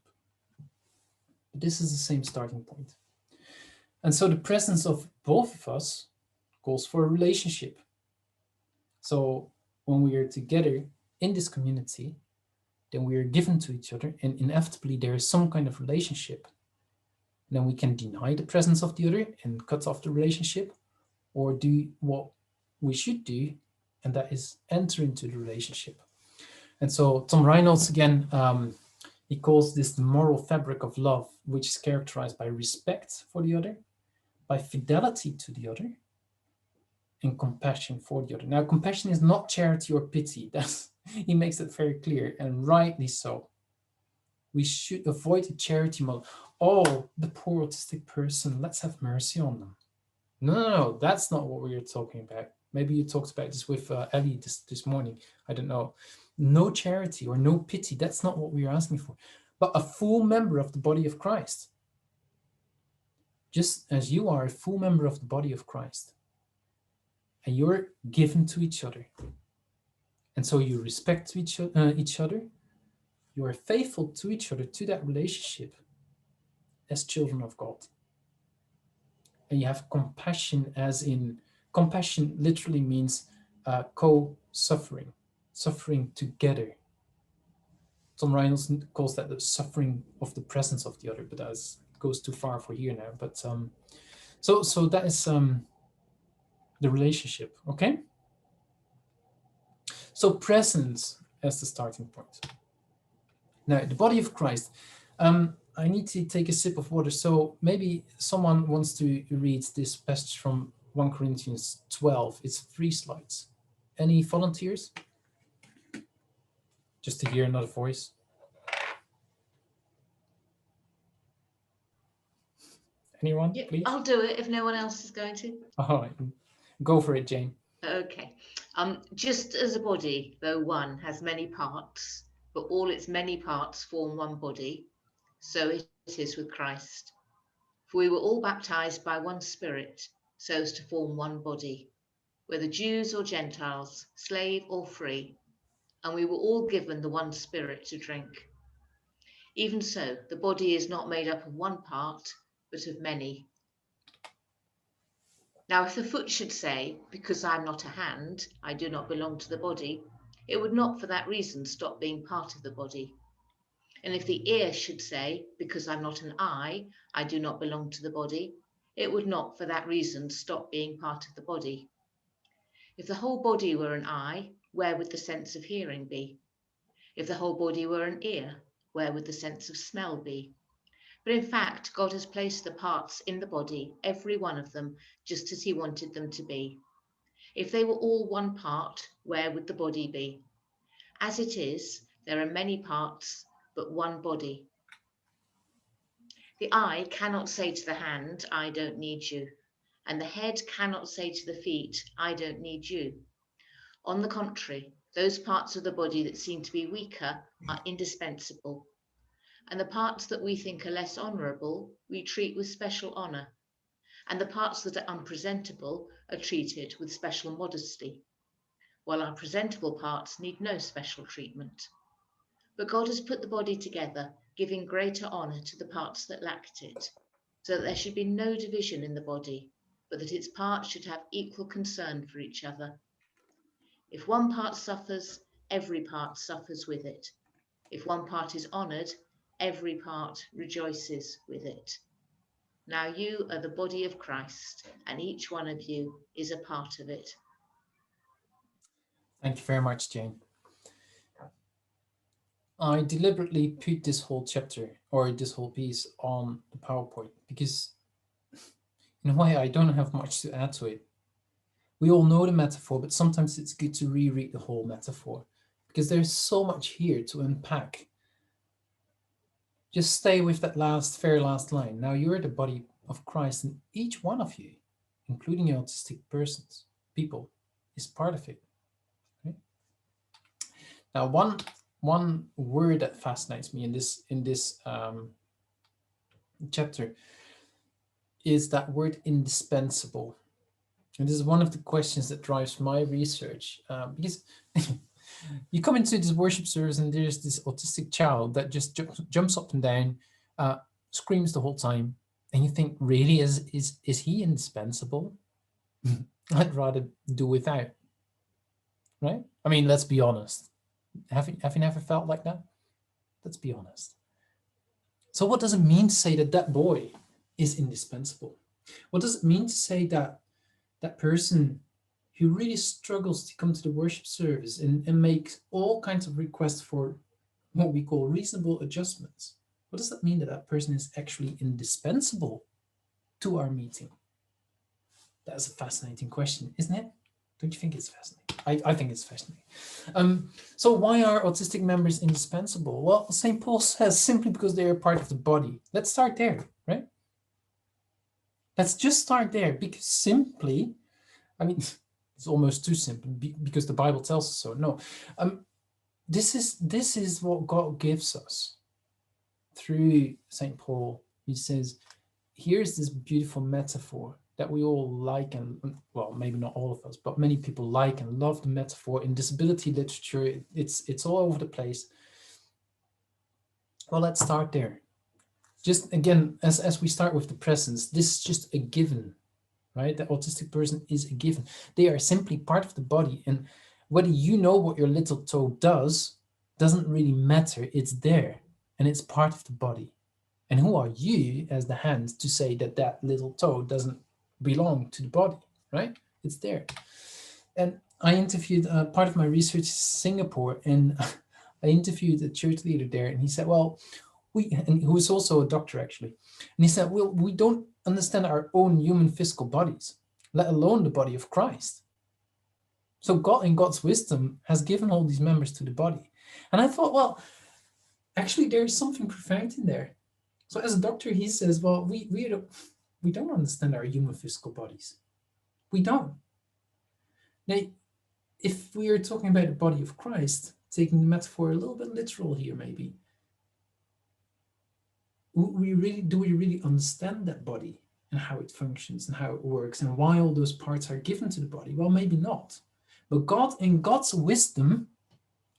But this is the same starting point. And so the presence of both of us calls for a relationship. So when we are together in this community, then we are given to each other, and inevitably there is some kind of relationship. And then we can deny the presence of the other and cut off the relationship, or do what we should do, and that is enter into the relationship. And so Tom Reynolds, again, he calls this the moral fabric of love, which is characterized by respect for the other, by fidelity to the other, and compassion for the other. Now, compassion is not charity or pity. He makes it very clear, and rightly so. We should avoid the charity model. Oh, the poor autistic person, let's have mercy on them. No, that's not what we are talking about. Maybe you talked about this with Ellie this morning. I don't know. No charity or no pity. That's not what we are asking for. But a full member of the body of Christ. Just as you are a full member of the body of Christ. And you're given to each other. And so you respect each other. You are faithful to each other, to that relationship as children of God. And you have compassion, as in, compassion literally means co-suffering, suffering together. Tom Reynolds calls that the suffering of the presence of the other, but that goes too far for here now. But So that is the relationship, okay? So presence as the starting point. Now, the body of Christ. I need to take a sip of water, so maybe someone wants to read this passage from 1 Corinthians 12. It's 3 slides. Any volunteers? Just to hear another voice. Anyone, Yeah, please? I'll do it if no one else is going to. All right, go for it, Jane. Okay. Just as a body, though one, has many parts, but all its many parts form one body, so it is with Christ. For we were all baptized by one Spirit, so as to form one body, whether Jews or Gentiles, slave or free, and we were all given the one Spirit to drink. Even so, the body is not made up of one part, but of many. Now, if the foot should say, because I am not a hand, I do not belong to the body, it would not for that reason stop being part of the body. And if the ear should say, because I'm not an eye, I do not belong to the body, it would not for that reason stop being part of the body. If the whole body were an eye, where would the sense of hearing be? If the whole body were an ear, where would the sense of smell be? But in fact, God has placed the parts in the body, every one of them, just as he wanted them to be. If they were all one part, where would the body be? As it is, there are many parts, but one body. The eye cannot say to the hand, I don't need you. And the head cannot say to the feet, I don't need you. On the contrary, those parts of the body that seem to be weaker are indispensable. And the parts that we think are less honourable, we treat with special honour. And the parts that are unpresentable are treated with special modesty, while our presentable parts need no special treatment. But God has put the body together, giving greater honour to the parts that lacked it, so that there should be no division in the body, but that its parts should have equal concern for each other. If one part suffers, every part suffers with it. If one part is honoured, every part rejoices with it. Now you are the body of Christ, and each one of you is a part of it. Thank you very much, Jane. I deliberately put this whole chapter or this whole piece on the PowerPoint because in a way I don't have much to add to it. We all know the metaphor, but sometimes it's good to reread the whole metaphor because there's so much here to unpack. Just stay with that very last line. Now you're the body of Christ, and each one of you, including autistic people, is part of it. Right? Now, one word that fascinates me in this chapter is that word indispensable. And this is one of the questions that drives my research because you come into this worship service and there's this autistic child that just jumps up and down, screams the whole time, and you think, really, is he indispensable? I'd rather do without, right? I mean, let's be honest. Have you never felt like that? Let's be honest. So what does it mean to say that boy is indispensable? What does it mean to say that person who really struggles to come to the worship service and makes all kinds of requests for what we call reasonable adjustments? What does that mean that person is actually indispensable to our meeting? That's a fascinating question, isn't it? Don't you think it's fascinating? I think it's fascinating. So why are autistic members indispensable? Well, St. Paul says simply because they are part of the body. Let's start there, right? Let's just start there because simply, I mean, it's almost too simple because the Bible tells us so. No, this is what God gives us through St. Paul. He says, here's this beautiful metaphor that we all like, and well, maybe not all of us, but many people like and love the metaphor in disability literature. It's all over the place. Well, let's start there. Just again, as we start with the presence, this is just a given, right? The autistic person is a given. They are simply part of the body, and whether you know what your little toe does doesn't really matter. It's there, and it's part of the body. And who are you as the hand to say that little toe doesn't belong to the body, right? It's there. And I interviewed, part of my research is Singapore, and I interviewed a church leader there, and he said, well, and who was also a doctor actually, and he said, well, we don't understand our own human physical bodies, let alone the body of Christ. So God, in God's wisdom, has given all these members to the body. And I thought, well, actually, there's something profound in there. So as a doctor, he says, well, we don't understand our human physical bodies. We don't. Now, if we are talking about the body of Christ, taking the metaphor a little bit literal here, maybe, do we really understand that body and how it functions and how it works and why all those parts are given to the body? Well, maybe not. But God, in God's wisdom,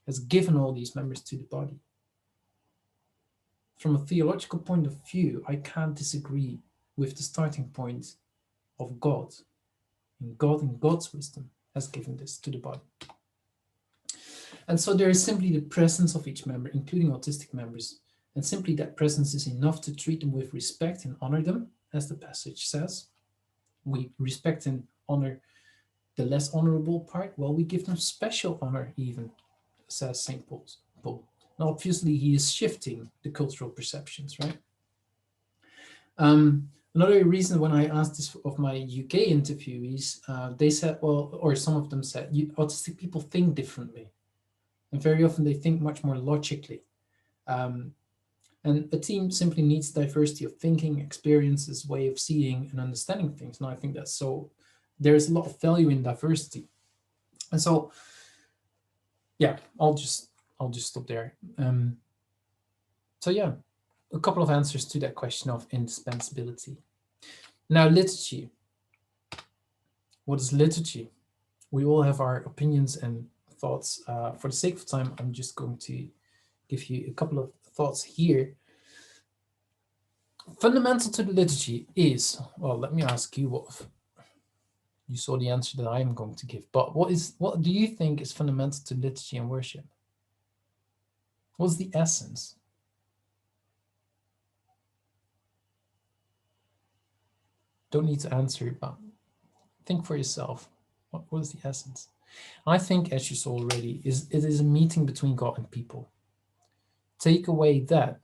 has given all these members to the body. From a theological point of view, I can't disagree with the starting point of God. And God, in God's wisdom, has given this to the body. And so there is simply the presence of each member, including autistic members, and simply that presence is enough to treat them with respect and honor them, as the passage says. We respect and honor the less honorable part. Well, we give them special honor even, says St. Paul. Now, obviously, he is shifting the cultural perceptions, right? Another reason when I asked this of my UK interviewees, they said, well, or some of them said, autistic people think differently. And very often they think much more logically. And a team simply needs diversity of thinking, experiences, way of seeing and understanding things. And I think that's so, there's a lot of value in diversity. And so, yeah, I'll just stop there. So yeah, a couple of answers to that question of indispensability. Now, liturgy. What is liturgy? We all have our opinions and thoughts. For the sake of time, I'm just going to give you a couple of thoughts here. Fundamental to the liturgy is, well, let me ask you what you saw the answer that I'm going to give, but what do you think is fundamental to liturgy and worship? What's the essence? Don't need to answer, but think for yourself. What is the essence? I think, as you saw already, it is a meeting between God and people. Take away that,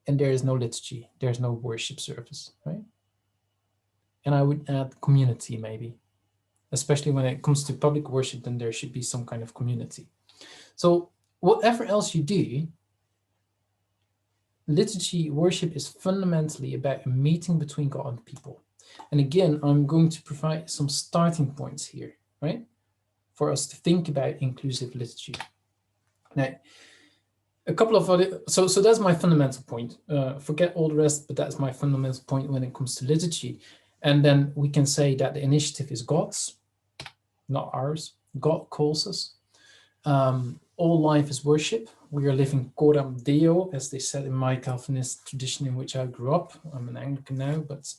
and there is no liturgy, there's no worship service, right? And I would add community, maybe. Especially when it comes to public worship, then there should be some kind of community. So whatever else you do, liturgy, worship is fundamentally about a meeting between God and people. And again, I'm going to provide some starting points here, right? For us to think about inclusive liturgy. Now, a couple of other, so that's my fundamental point. Forget all the rest, but that's my fundamental point when it comes to liturgy. And then we can say that the initiative is God's, not ours. God calls us. All life is worship. We are living coram Deo, as they said in my Calvinist tradition in which I grew up. I'm an Anglican now, but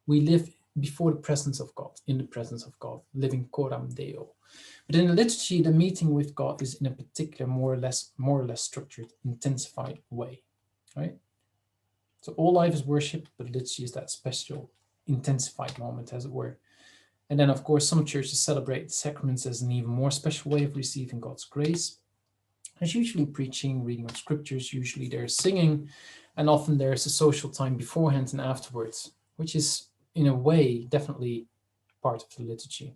we live before the presence of God, in the presence of God, living coram Deo. But in the liturgy, the meeting with God is in a particular, more or less structured, intensified way, right? So all life is worship, but liturgy is that special, intensified moment, as it were. And then, of course, some churches celebrate the sacraments as an even more special way of receiving God's grace. There's usually preaching, reading of scriptures, usually there's singing, and often there's a social time beforehand and afterwards, which is, in a way, definitely part of the liturgy,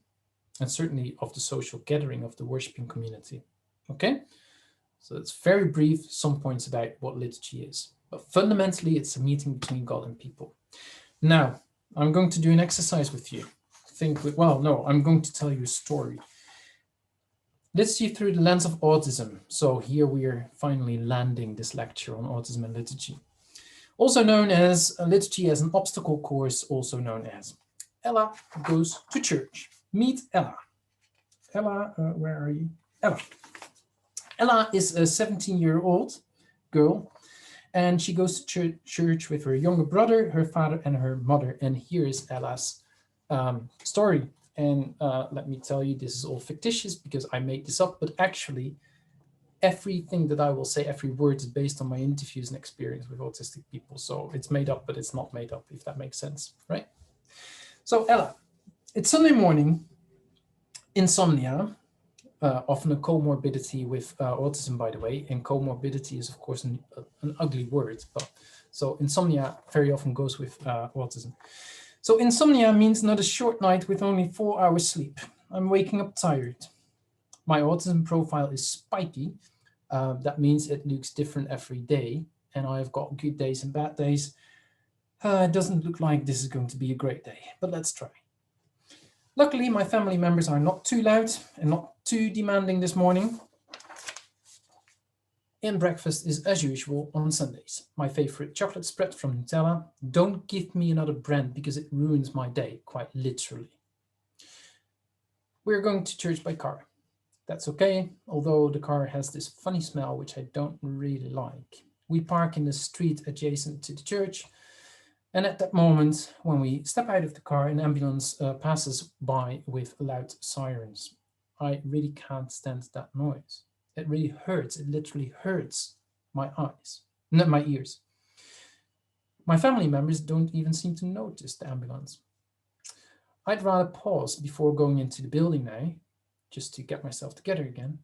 and certainly of the social gathering of the worshiping community. Okay? So it's very brief, some points about what liturgy is. But fundamentally, it's a meeting between God and people. Now, I'm going to do an exercise with you. I'm going to tell you a story. Liturgy through the lens of autism. So here we are finally landing this lecture on autism and liturgy. Also known as liturgy as an obstacle course, also known as Ella Goes to Church. Meet Ella. Ella, where are you? Ella. Ella is a 17-year-old girl, and she goes to church with her younger brother, her father, and her mother. And here is Ella's story. And let me tell you, this is all fictitious because I made this up, but actually everything that I will say, every word is based on my interviews and experience with autistic people. So it's made up, but it's not made up, if that makes sense, right? So Ella, it's Sunday morning, insomnia, often a comorbidity with autism, by the way, and comorbidity is of course an ugly word, but so insomnia very often goes with autism. So insomnia means not a short night with only 4 hours sleep. I'm waking up tired. My autism profile is spiky. That means it looks different every day, and I've got good days and bad days. It doesn't look like this is going to be a great day, but let's try. Luckily, my family members are not too loud and not too demanding this morning. And breakfast is as usual on Sundays. My favorite chocolate spread from Nutella. Don't give me another brand because it ruins my day, quite literally. We're going to church by car. That's okay, although the car has this funny smell which I don't really like. We park in the street adjacent to the church, and at that moment, when we step out of the car, an ambulance passes by with loud sirens. I really can't stand that noise. It really hurts. It literally hurts my eyes, not my ears. My family members don't even seem to notice the ambulance. I'd rather pause before going into the building now, just to get myself together again.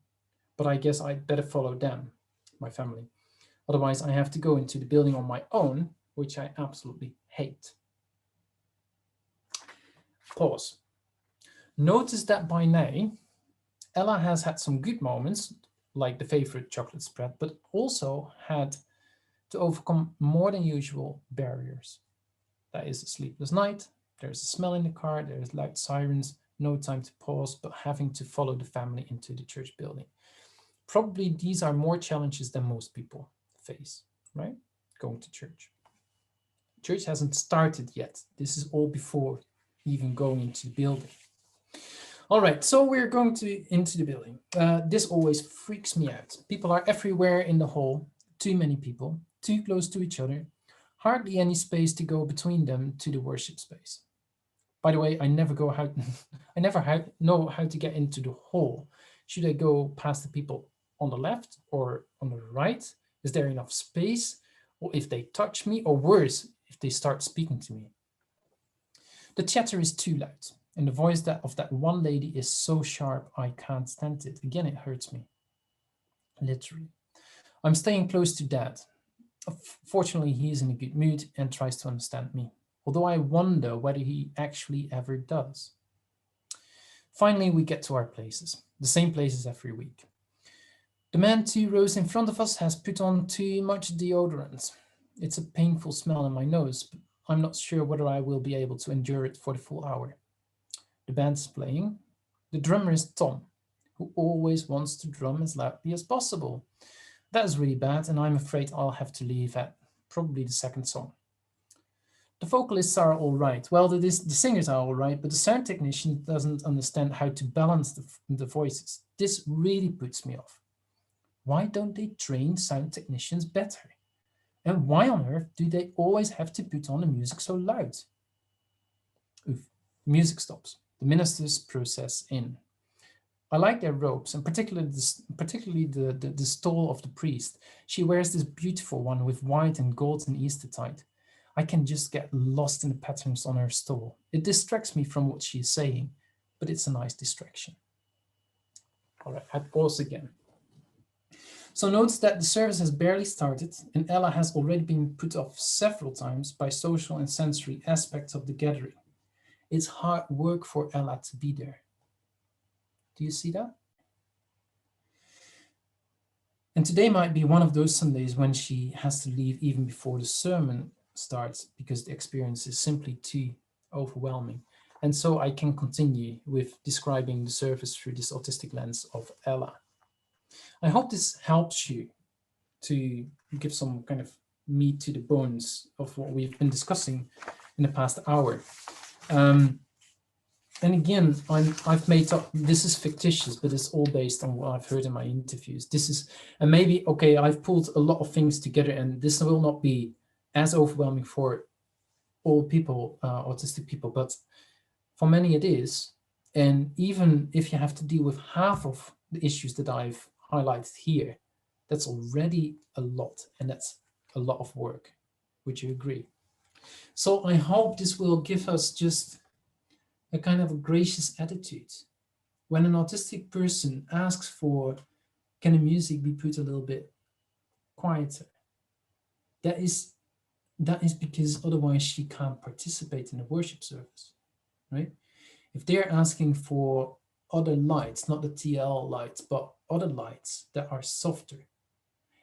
But I guess I'd better follow them, my family. Otherwise, I have to go into the building on my own, which I absolutely hate. Pause. Notice that by now, Ella has had some good moments, like the favorite chocolate spread, but also had to overcome more than usual barriers. That is a sleepless night, there's a smell in the car, there's loud sirens, no time to pause, but having to follow the family into the church building. Probably these are more challenges than most people face, right? Going to church. Church hasn't started yet. This is all before even going into the building. All right, so we're going into the building. This always freaks me out. People are everywhere in the hall, too many people, too close to each other, hardly any space to go between them to the worship space. By the way, I never know how to get into the hall. Should I go past the people on the left or on the right? Is there enough space? Or if they touch me, or worse, if they start speaking to me? The chatter is too loud, and the voice of that one lady is so sharp I can't stand it. Again, it hurts me. Literally. I'm staying close to Dad. Fortunately, he is in a good mood and tries to understand me, although I wonder whether he actually ever does. Finally, we get to our places, the same places every week. The man 2 rows in front of us has put on too much deodorant. It's a painful smell in my nose, but I'm not sure whether I will be able to endure it for the full hour. The band's playing. The drummer is Tom, who always wants to drum as loudly as possible. That is really bad, and I'm afraid I'll have to leave at probably the second song. The vocalists are all right. Well, the singers are all right, but the sound technician doesn't understand how to balance the voices. This really puts me off. Why don't they train sound technicians better? And why on earth do they always have to put on the music so loud? Oof, music stops. The ministers process in. I like their robes, and particularly the stole of the priest. She wears this beautiful one with white and gold and Eastertide. I can just get lost in the patterns on her stole. It distracts me from what she is saying, but it's a nice distraction. All right, I pause again. So notice that the service has barely started, and Ella has already been put off several times by social and sensory aspects of the gathering. It's hard work for Ella to be there. Do you see that? And today might be one of those Sundays when she has to leave even before the sermon starts because the experience is simply too overwhelming. And so I can continue with describing the service through this autistic lens of Ella. I hope this helps you to give some kind of meat to the bones of what we've been discussing in the past hour. And again, I've made up, this is fictitious, but it's all based on what I've heard in my interviews. And maybe, okay, I've pulled a lot of things together, and this will not be as overwhelming for all people, autistic people, but for many it is. And even if you have to deal with half of the issues that I've highlighted here, That's already a lot, and that's a lot of work. Would you agree? So I hope this will give us just a kind of a gracious attitude. When an autistic person asks for, can the music be put a little bit quieter? That is because otherwise she can't participate in the worship service, right? If they're asking for other lights, not the TL lights, but other lights that are softer,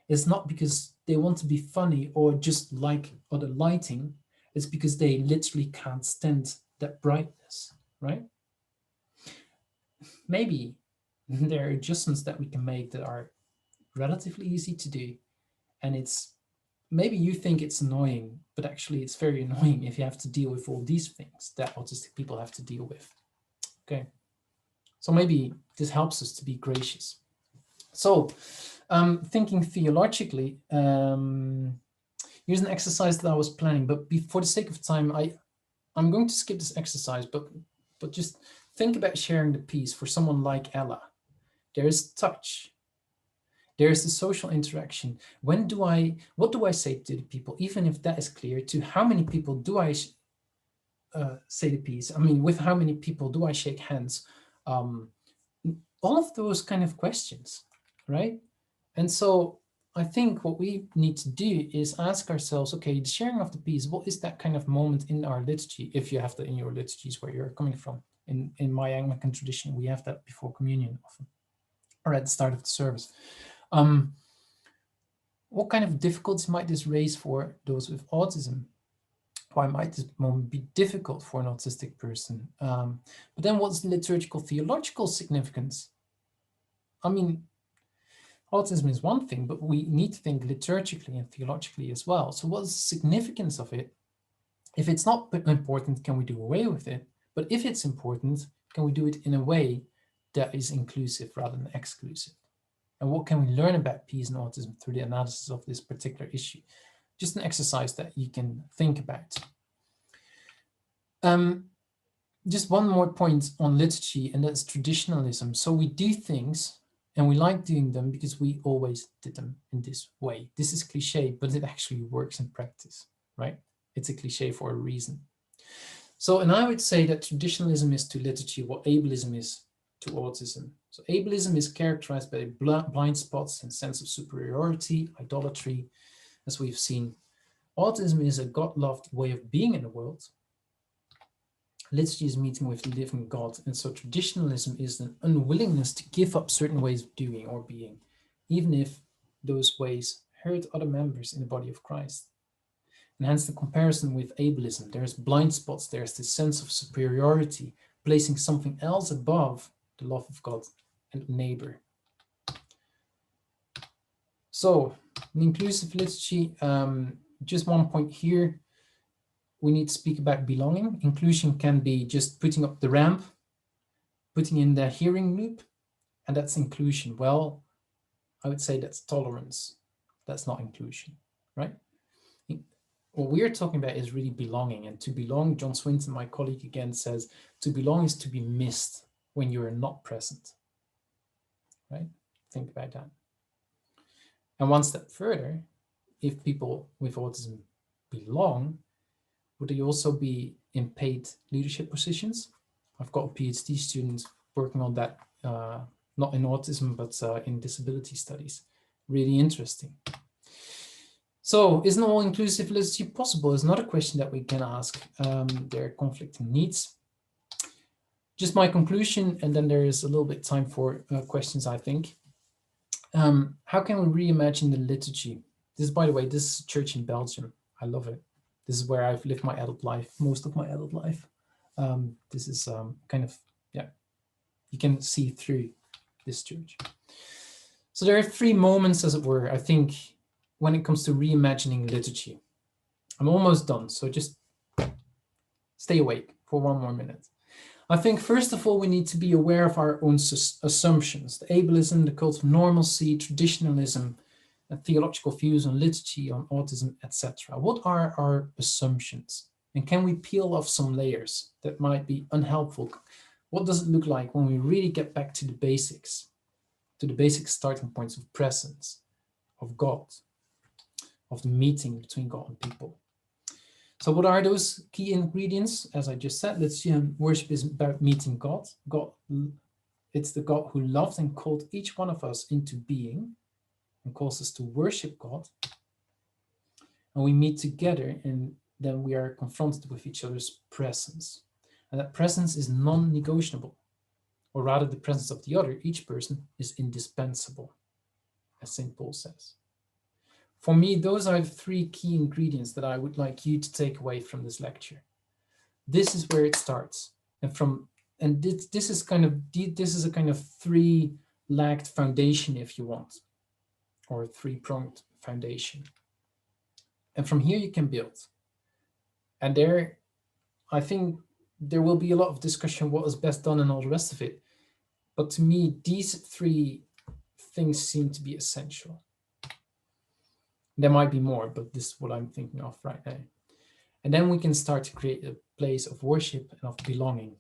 it's not because they want to be funny or just like other lighting. It's because they literally can't stand that brightness, right? Maybe there are adjustments that we can make that are relatively easy to do. And it's maybe you think it's annoying, but actually it's very annoying if you have to deal with all these things that autistic people have to deal with. Okay. So maybe this helps us to be gracious. So thinking theologically, here's an exercise that I was planning, but for the sake of time, I'm going to skip this exercise, but just think about sharing the piece for someone like Ella. There is touch. There is the social interaction. What do I say to the people, even if that is clear, to how many people do I say the piece? I mean, with how many people do I shake hands? All of those kind of questions, right? And so I think what we need to do is ask ourselves, okay, the sharing of the piece, what is that kind of moment in our liturgy, if you have that in your liturgies where you're coming from? In my Anglican tradition, we have that before communion often, or at the start of the service. What kind of difficulties might this raise for those with autism? Why might this moment be difficult for an autistic person? But then what's the liturgical theological significance? I mean, autism is one thing, but we need to think liturgically and theologically as well. So what's the significance of it? If it's not important, can we do away with it? But if it's important, can we do it in a way that is inclusive rather than exclusive? And what can we learn about peace and autism through the analysis of this particular issue? Just an exercise that you can think about. Just one more point on liturgy, and that's traditionalism. So we do things and we like doing them because we always did them in this way. This is cliche, but it actually works in practice, right? It's a cliche for a reason. So, and I would say that traditionalism is to liturgy what ableism is to autism. So ableism is characterized by blind spots and sense of superiority, idolatry, as we've seen. Autism is a God-loved way of being in the world. Liturgy is meeting with the living God, and so traditionalism is an unwillingness to give up certain ways of doing or being, even if those ways hurt other members in the body of Christ. And hence the comparison with ableism. There's blind spots, there's this sense of superiority, placing something else above the love of God and neighbor. So, an inclusive liturgy, just one point here. We need to speak about belonging. Inclusion can be just putting up the ramp, putting in the hearing loop, and that's inclusion. Well, I would say that's tolerance. That's not inclusion, right? What we're talking about is really belonging. And to belong, John Swinton, my colleague again, says, to belong is to be missed when you're not present, right? Think about that. And one step further, if people with autism belong, would they also be in paid leadership positions? I've got a PhD student working on that, not in autism, but in disability studies. Really interesting. So, isn't all inclusive liturgy possible? Is not a question that we can ask. There are conflicting needs. Just my conclusion, and then there is a little bit time for questions, I think. How can we reimagine the liturgy? This, by the way, this is a church in Belgium. I love it. This is where I've lived my adult life, most of my adult life. This is kind of, yeah, you can see through this church. So there are 3 moments, as it were, I think, when it comes to reimagining liturgy. I'm almost done, so just stay awake for 1 more minute. I think, first of all, we need to be aware of our own assumptions, the ableism, the cult of normalcy, traditionalism, theological views on liturgy, on autism, etc. What are our assumptions? And can we peel off some layers that might be unhelpful? What does it look like when we really get back to the basic starting points of presence, of God, of the meeting between God and people. So what are those key ingredients? As I just said, worship is about meeting God. It's the God who loved and called each one of us into being and calls us to worship God. And we meet together, and then we are confronted with each other's presence. And that presence is non-negotiable, or rather the presence of the other, each person, is indispensable, as St. Paul says. For me, those are the three key ingredients that I would like you to take away from this lecture. This is where it starts. And this is a kind of three-lagged foundation, if you want, or a three-pronged foundation. And from here you can build. And there, I think there will be a lot of discussion what is best done and all the rest of it. But to me, these three things seem to be essential. There might be more, but this is what I'm thinking of right now. And then we can start to create a place of worship and of belonging.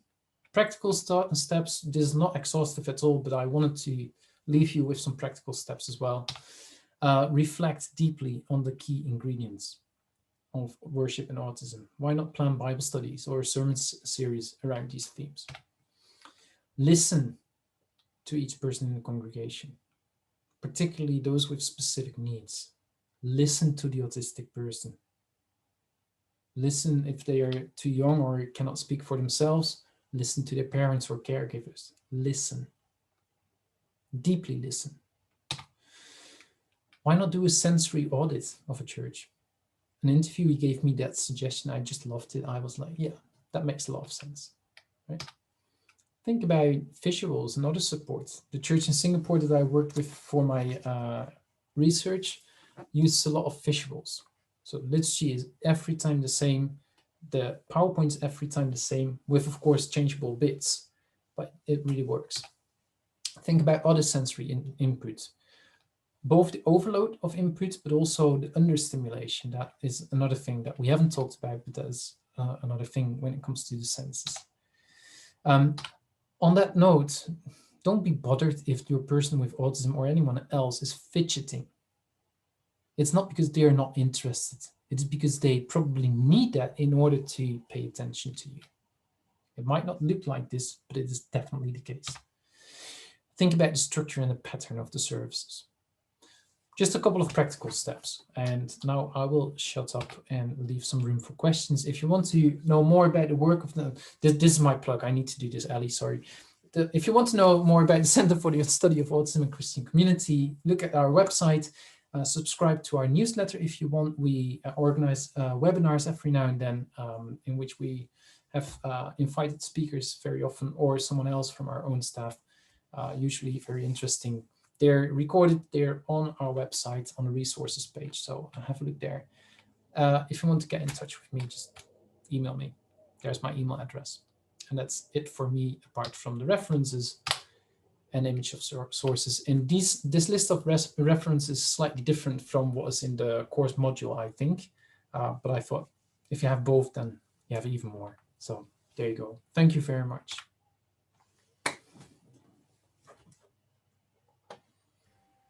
Practical steps, this is not exhaustive at all, but I wanted to leave you with some practical steps as well. Reflect deeply on the key ingredients of worship and autism. Why not plan Bible studies or a sermon series around these themes? Listen to each person in the congregation, particularly those with specific needs. Listen to the autistic person. Listen if they are too young or cannot speak for themselves. Listen to their parents or caregivers. Listen. Deeply listen. Why not do a sensory audit of a church? An interviewee gave me that suggestion. I just loved it. I was like, yeah, that makes a lot of sense. Right? Think about visuals and other supports. The church in Singapore that I worked with for my research uses a lot of visuals. So Liturgy is every time the same. The PowerPoint is every time the same, with, of course, changeable bits, but it really works. Think about other sensory inputs. Both the overload of inputs, but also the understimulation. That is another thing that we haven't talked about, but that is another thing when it comes to the senses. On that note, don't be bothered if your person with autism or anyone else is fidgeting. It's not because they are not interested. It's because they probably need that in order to pay attention to you. It might not look like this, but it is definitely the case. Think about the structure and the pattern of the services. Just a couple of practical steps. And now I will shut up and leave some room for questions. If you want to know more about the work of this is my plug. I need to do this, Ali, sorry. If you want to know more about the Center for the Study of Autism and Christian Community, look at our website. Subscribe to our newsletter if you want. We organize webinars every now and then in which we have invited speakers very often, or someone else from our own staff, usually very interesting. They're recorded there on our website on the resources page, so have a look there. If you want to get in touch with me, just email me. There's my email address. And that's it for me, apart from the references and image of sources. And this list of references is slightly different from what is in the course module, I think. But I thought if you have both, then you have even more. So there you go. Thank you very much.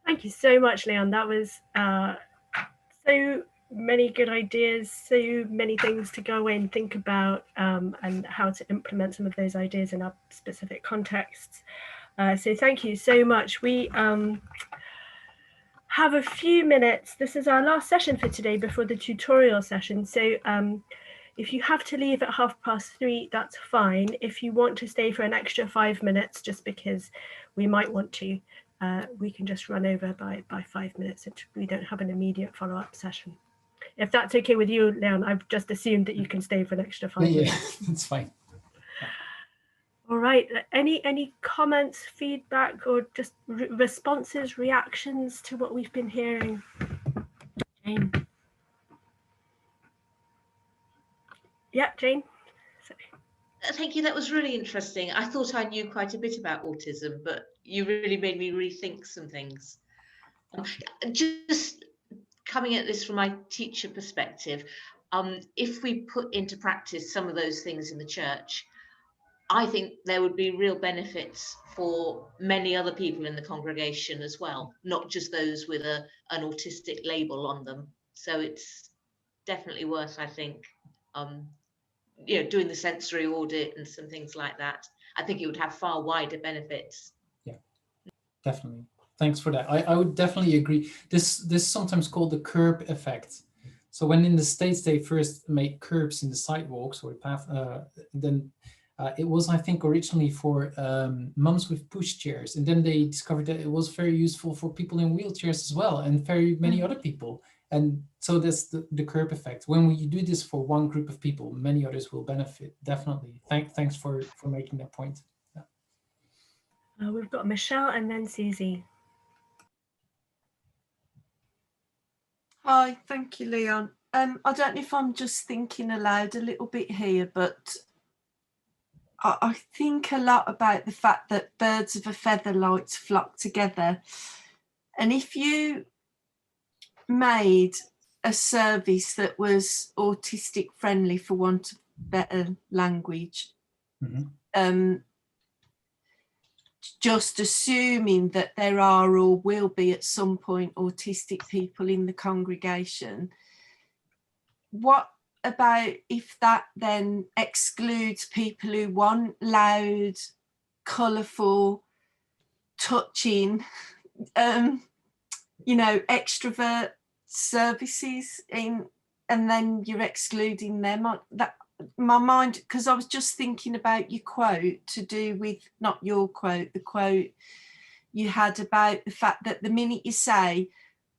Thank you so much, Leon. That was so many good ideas, so many things to go away and think about, and how to implement some of those ideas in our specific contexts. So thank you so much. We have a few minutes. This is our last session for today before the tutorial session. So if you have to leave at 3:30, that's fine. If you want to stay for an extra 5 minutes, just because we might want to, we can just run over by 5 minutes and we don't have an immediate follow-up session. If that's okay with you, Leon, I've just assumed that you can stay for an extra 5 minutes. Yeah, that's fine. All right. Any comments, feedback, or just responses, reactions to what we've been hearing? Jane. Yeah, Jane. Sorry. Thank you. That was really interesting. I thought I knew quite a bit about autism, but you really made me rethink some things. Just coming at this from my teacher perspective, if we put into practice some of those things in the church, I think there would be real benefits for many other people in the congregation as well, not just those with an autistic label on them. So it's definitely worth, I think, doing the sensory audit and some things like that. I think it would have far wider benefits. Yeah, definitely. Thanks for that. I would definitely agree. This is sometimes called the curb effect. So when in the States they first made curbs in the sidewalks or path, then it was, I think, originally for mums with pushchairs, and then they discovered that it was very useful for people in wheelchairs as well, and very many other people. And so that's the curb effect. When we do this for one group of people, many others will benefit. Definitely. Thanks for making that point. Yeah. We've got Michelle and then Susie. Hi, thank you, Leon. I don't know if I'm just thinking aloud a little bit here, but I think a lot about the fact that birds of a feather like to flock together. And if you made a service that was autistic friendly, for want of better language, just assuming that there are or will be at some point autistic people in the congregation, what about if that then excludes people who want loud, colourful, touching, extrovert services in, and then you're excluding them? That my mind, because I was just thinking about your quote to do with, not your quote, the quote you had about the fact that the minute you say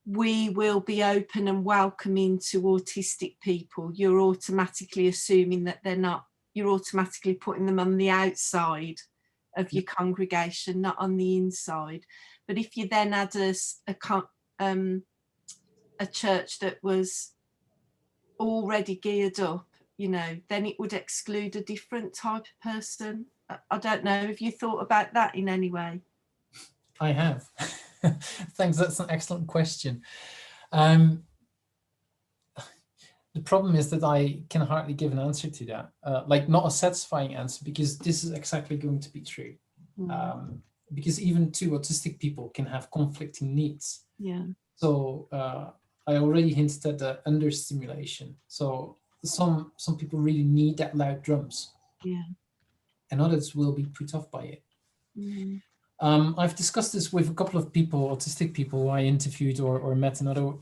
we will be open and welcoming to autistic people, you're automatically assuming that they're not, you're automatically putting them on the outside of your congregation, not on the inside. But if you then had a church that was already geared up, then it would exclude a different type of person. I don't know. Have you thought about that in any way? I have. Thanks. That's an excellent question. The problem is that I can hardly give an answer to that, like not a satisfying answer, because this is exactly going to be true. Because even two autistic people can have conflicting needs. Yeah. So I already hinted at the understimulation. So some people really need that loud drums. Yeah. And others will be put off by it. I've discussed this with a couple of people, autistic people who I interviewed or met in other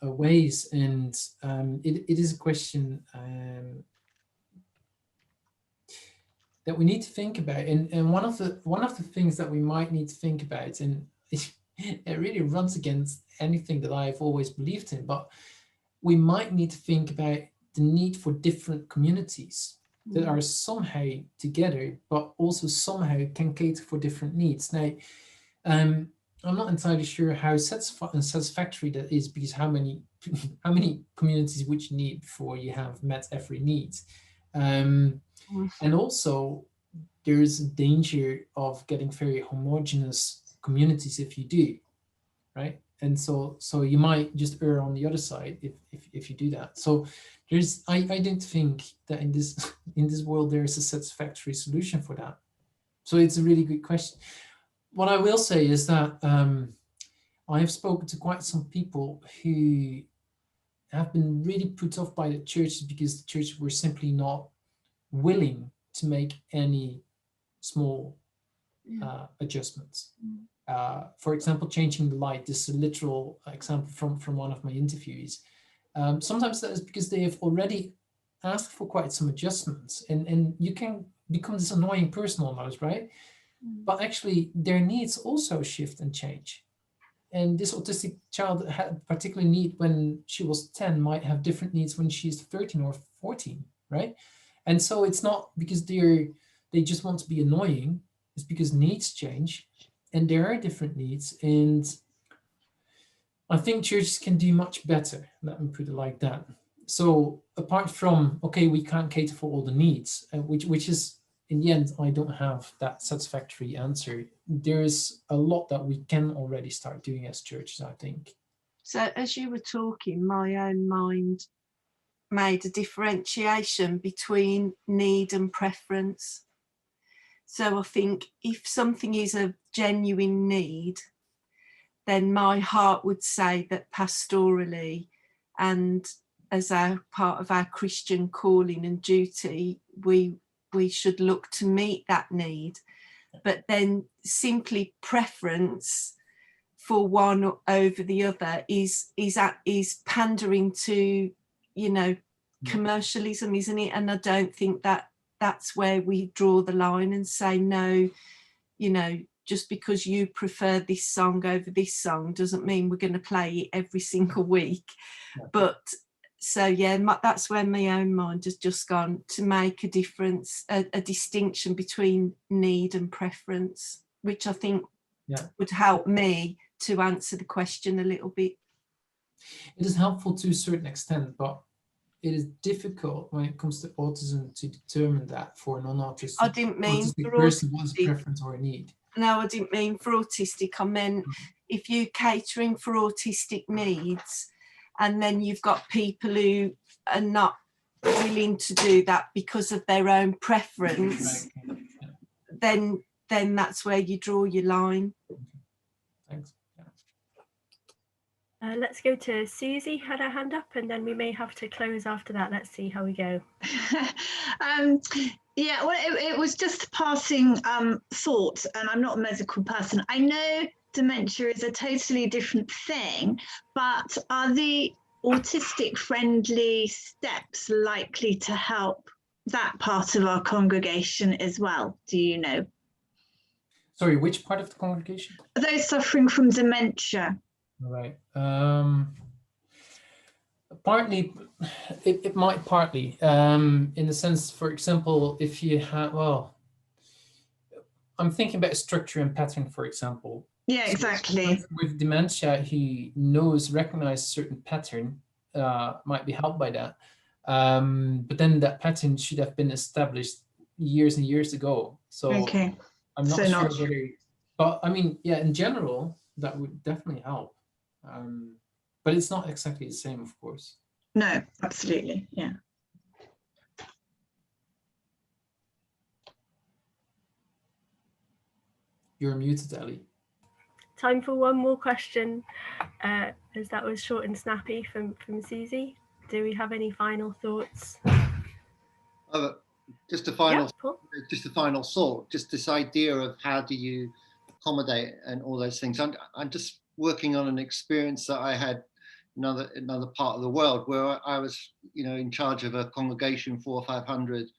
ways, and it is a question that we need to think about. And one of the things that we might need to think about, and it really runs against anything that I've always believed in, but we might need to think about the need for different communities that are somehow together, but also somehow can cater for different needs. Now, I'm not entirely sure how satisfactory that is, because how many communities would you need before you have met every need? And also, there is a danger of getting very homogeneous communities if you do, right? And so you might just err on the other side if you do that. So I don't think that in this world there is a satisfactory solution for that. So it's a really good question. What I will say is that I have spoken to quite some people who have been really put off by the churches because the churches were simply not willing to make any small adjustments. For example, changing the light. This is a literal example from one of my interviewees. Sometimes that is because they have already asked for quite some adjustments, and you can become this annoying person almost, right? But actually their needs also shift and change. And this autistic child had particular need when she was 10, might have different needs when she's 13 or 14, right? And so it's not because they just want to be annoying, it's because needs change and there are different needs. And I think churches can do much better, let me put it like that. So apart from, okay, we can't cater for all the needs, which is, in the end, I don't have that satisfactory answer. There is a lot that we can already start doing as churches, I think. So as you were talking, my own mind made a differentiation between need and preference. So I think if something is a genuine need, then my heart would say that pastorally and as our part of our Christian calling and duty, we should look to meet that need. But then simply preference for one over the other is pandering to, you know, commercialism, isn't it? And I don't think that that's where we draw the line and say, no, you know, just because you prefer this song over this song doesn't mean we're going to play it every single week. But so yeah, that's where my own mind has just gone, to make a difference, a distinction between need and preference, which I think would help me to answer the question a little bit. It is helpful to a certain extent, but it is difficult when it comes to autism to determine that for a non-autistic I didn't mean autistic for person what's a autistic. preference or a need. No, I didn't mean for autistic. I meant if you're catering for autistic needs and then you've got people who are not willing to do that because of their own preference, then that's where you draw your line. Thanks. Let's go to Susie, had her hand up, and then we may have to close after that. Let's see how we go. Yeah, well, it was just passing thought, and I'm not a medical person. I know dementia is a totally different thing, but are the autistic-friendly steps likely to help that part of our congregation as well? Do you know? Sorry, which part of the congregation? Those suffering from dementia. Right. Partly, it might partly, in the sense, for example, if you have, well, I'm thinking about structure and pattern, for example. Yeah, So exactly. with dementia, he recognize certain pattern, might be helped by that. But then that pattern should have been established years and years ago. So Okay. I'm not So sure not- whether, but I mean, yeah, in general, that would definitely help. But it's not exactly the same, of course. No, absolutely. Yeah. You're muted, Ellie. Time for one more question, as that was short and snappy from Susie. Do we have any final thoughts? Just a final, Yeah, Paul? just a final thought. Just this idea of how do you accommodate and all those things. I'm just working on an experience that I had another part of the world where I was, you know, in charge of a congregation 400 or 500,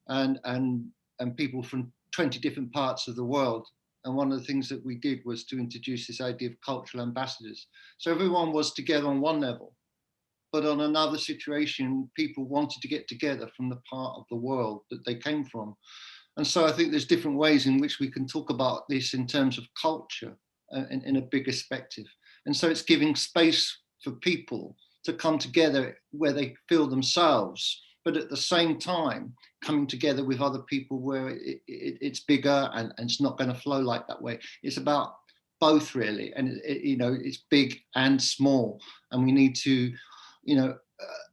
and people from 20 different parts of the world. And one of the things that we did was to introduce this idea of cultural ambassadors. So everyone was together on one level, but on another situation, people wanted to get together from the part of the world that they came from. And so I think there's different ways in which we can talk about this in terms of culture in a bigger perspective. And so it's giving space for people to come together where they feel themselves, but at the same time, coming together with other people where it's bigger and it's not going to flow like that way. It's about both, really. And, you know, it's big and small. And we need to, you know,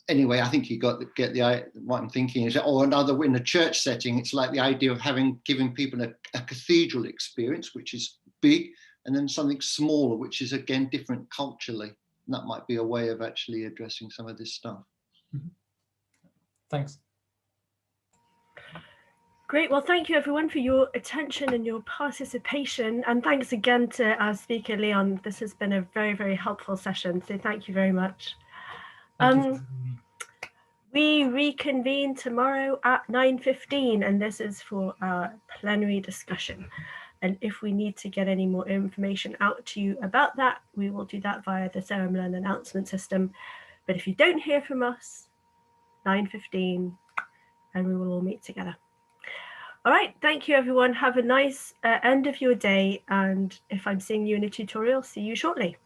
anyway, I think you get the what I'm thinking is, or another in a church setting, it's like the idea of giving people a cathedral experience, which is big, and then something smaller, which is again different culturally. And that might be a way of actually addressing some of this stuff. Mm-hmm. Thanks. Great. Well, thank you everyone for your attention and your participation. And thanks again to our speaker, Leon. This has been a very, very helpful session. So thank you very much. We reconvene tomorrow at 9:15, and this is for our plenary discussion. And if we need to get any more information out to you about that, we will do that via the Sarah Millen announcement system. But if you don't hear from us, 9:15, and we will all meet together. All right, thank you everyone. Have a nice end of your day. And if I'm seeing you in a tutorial, see you shortly.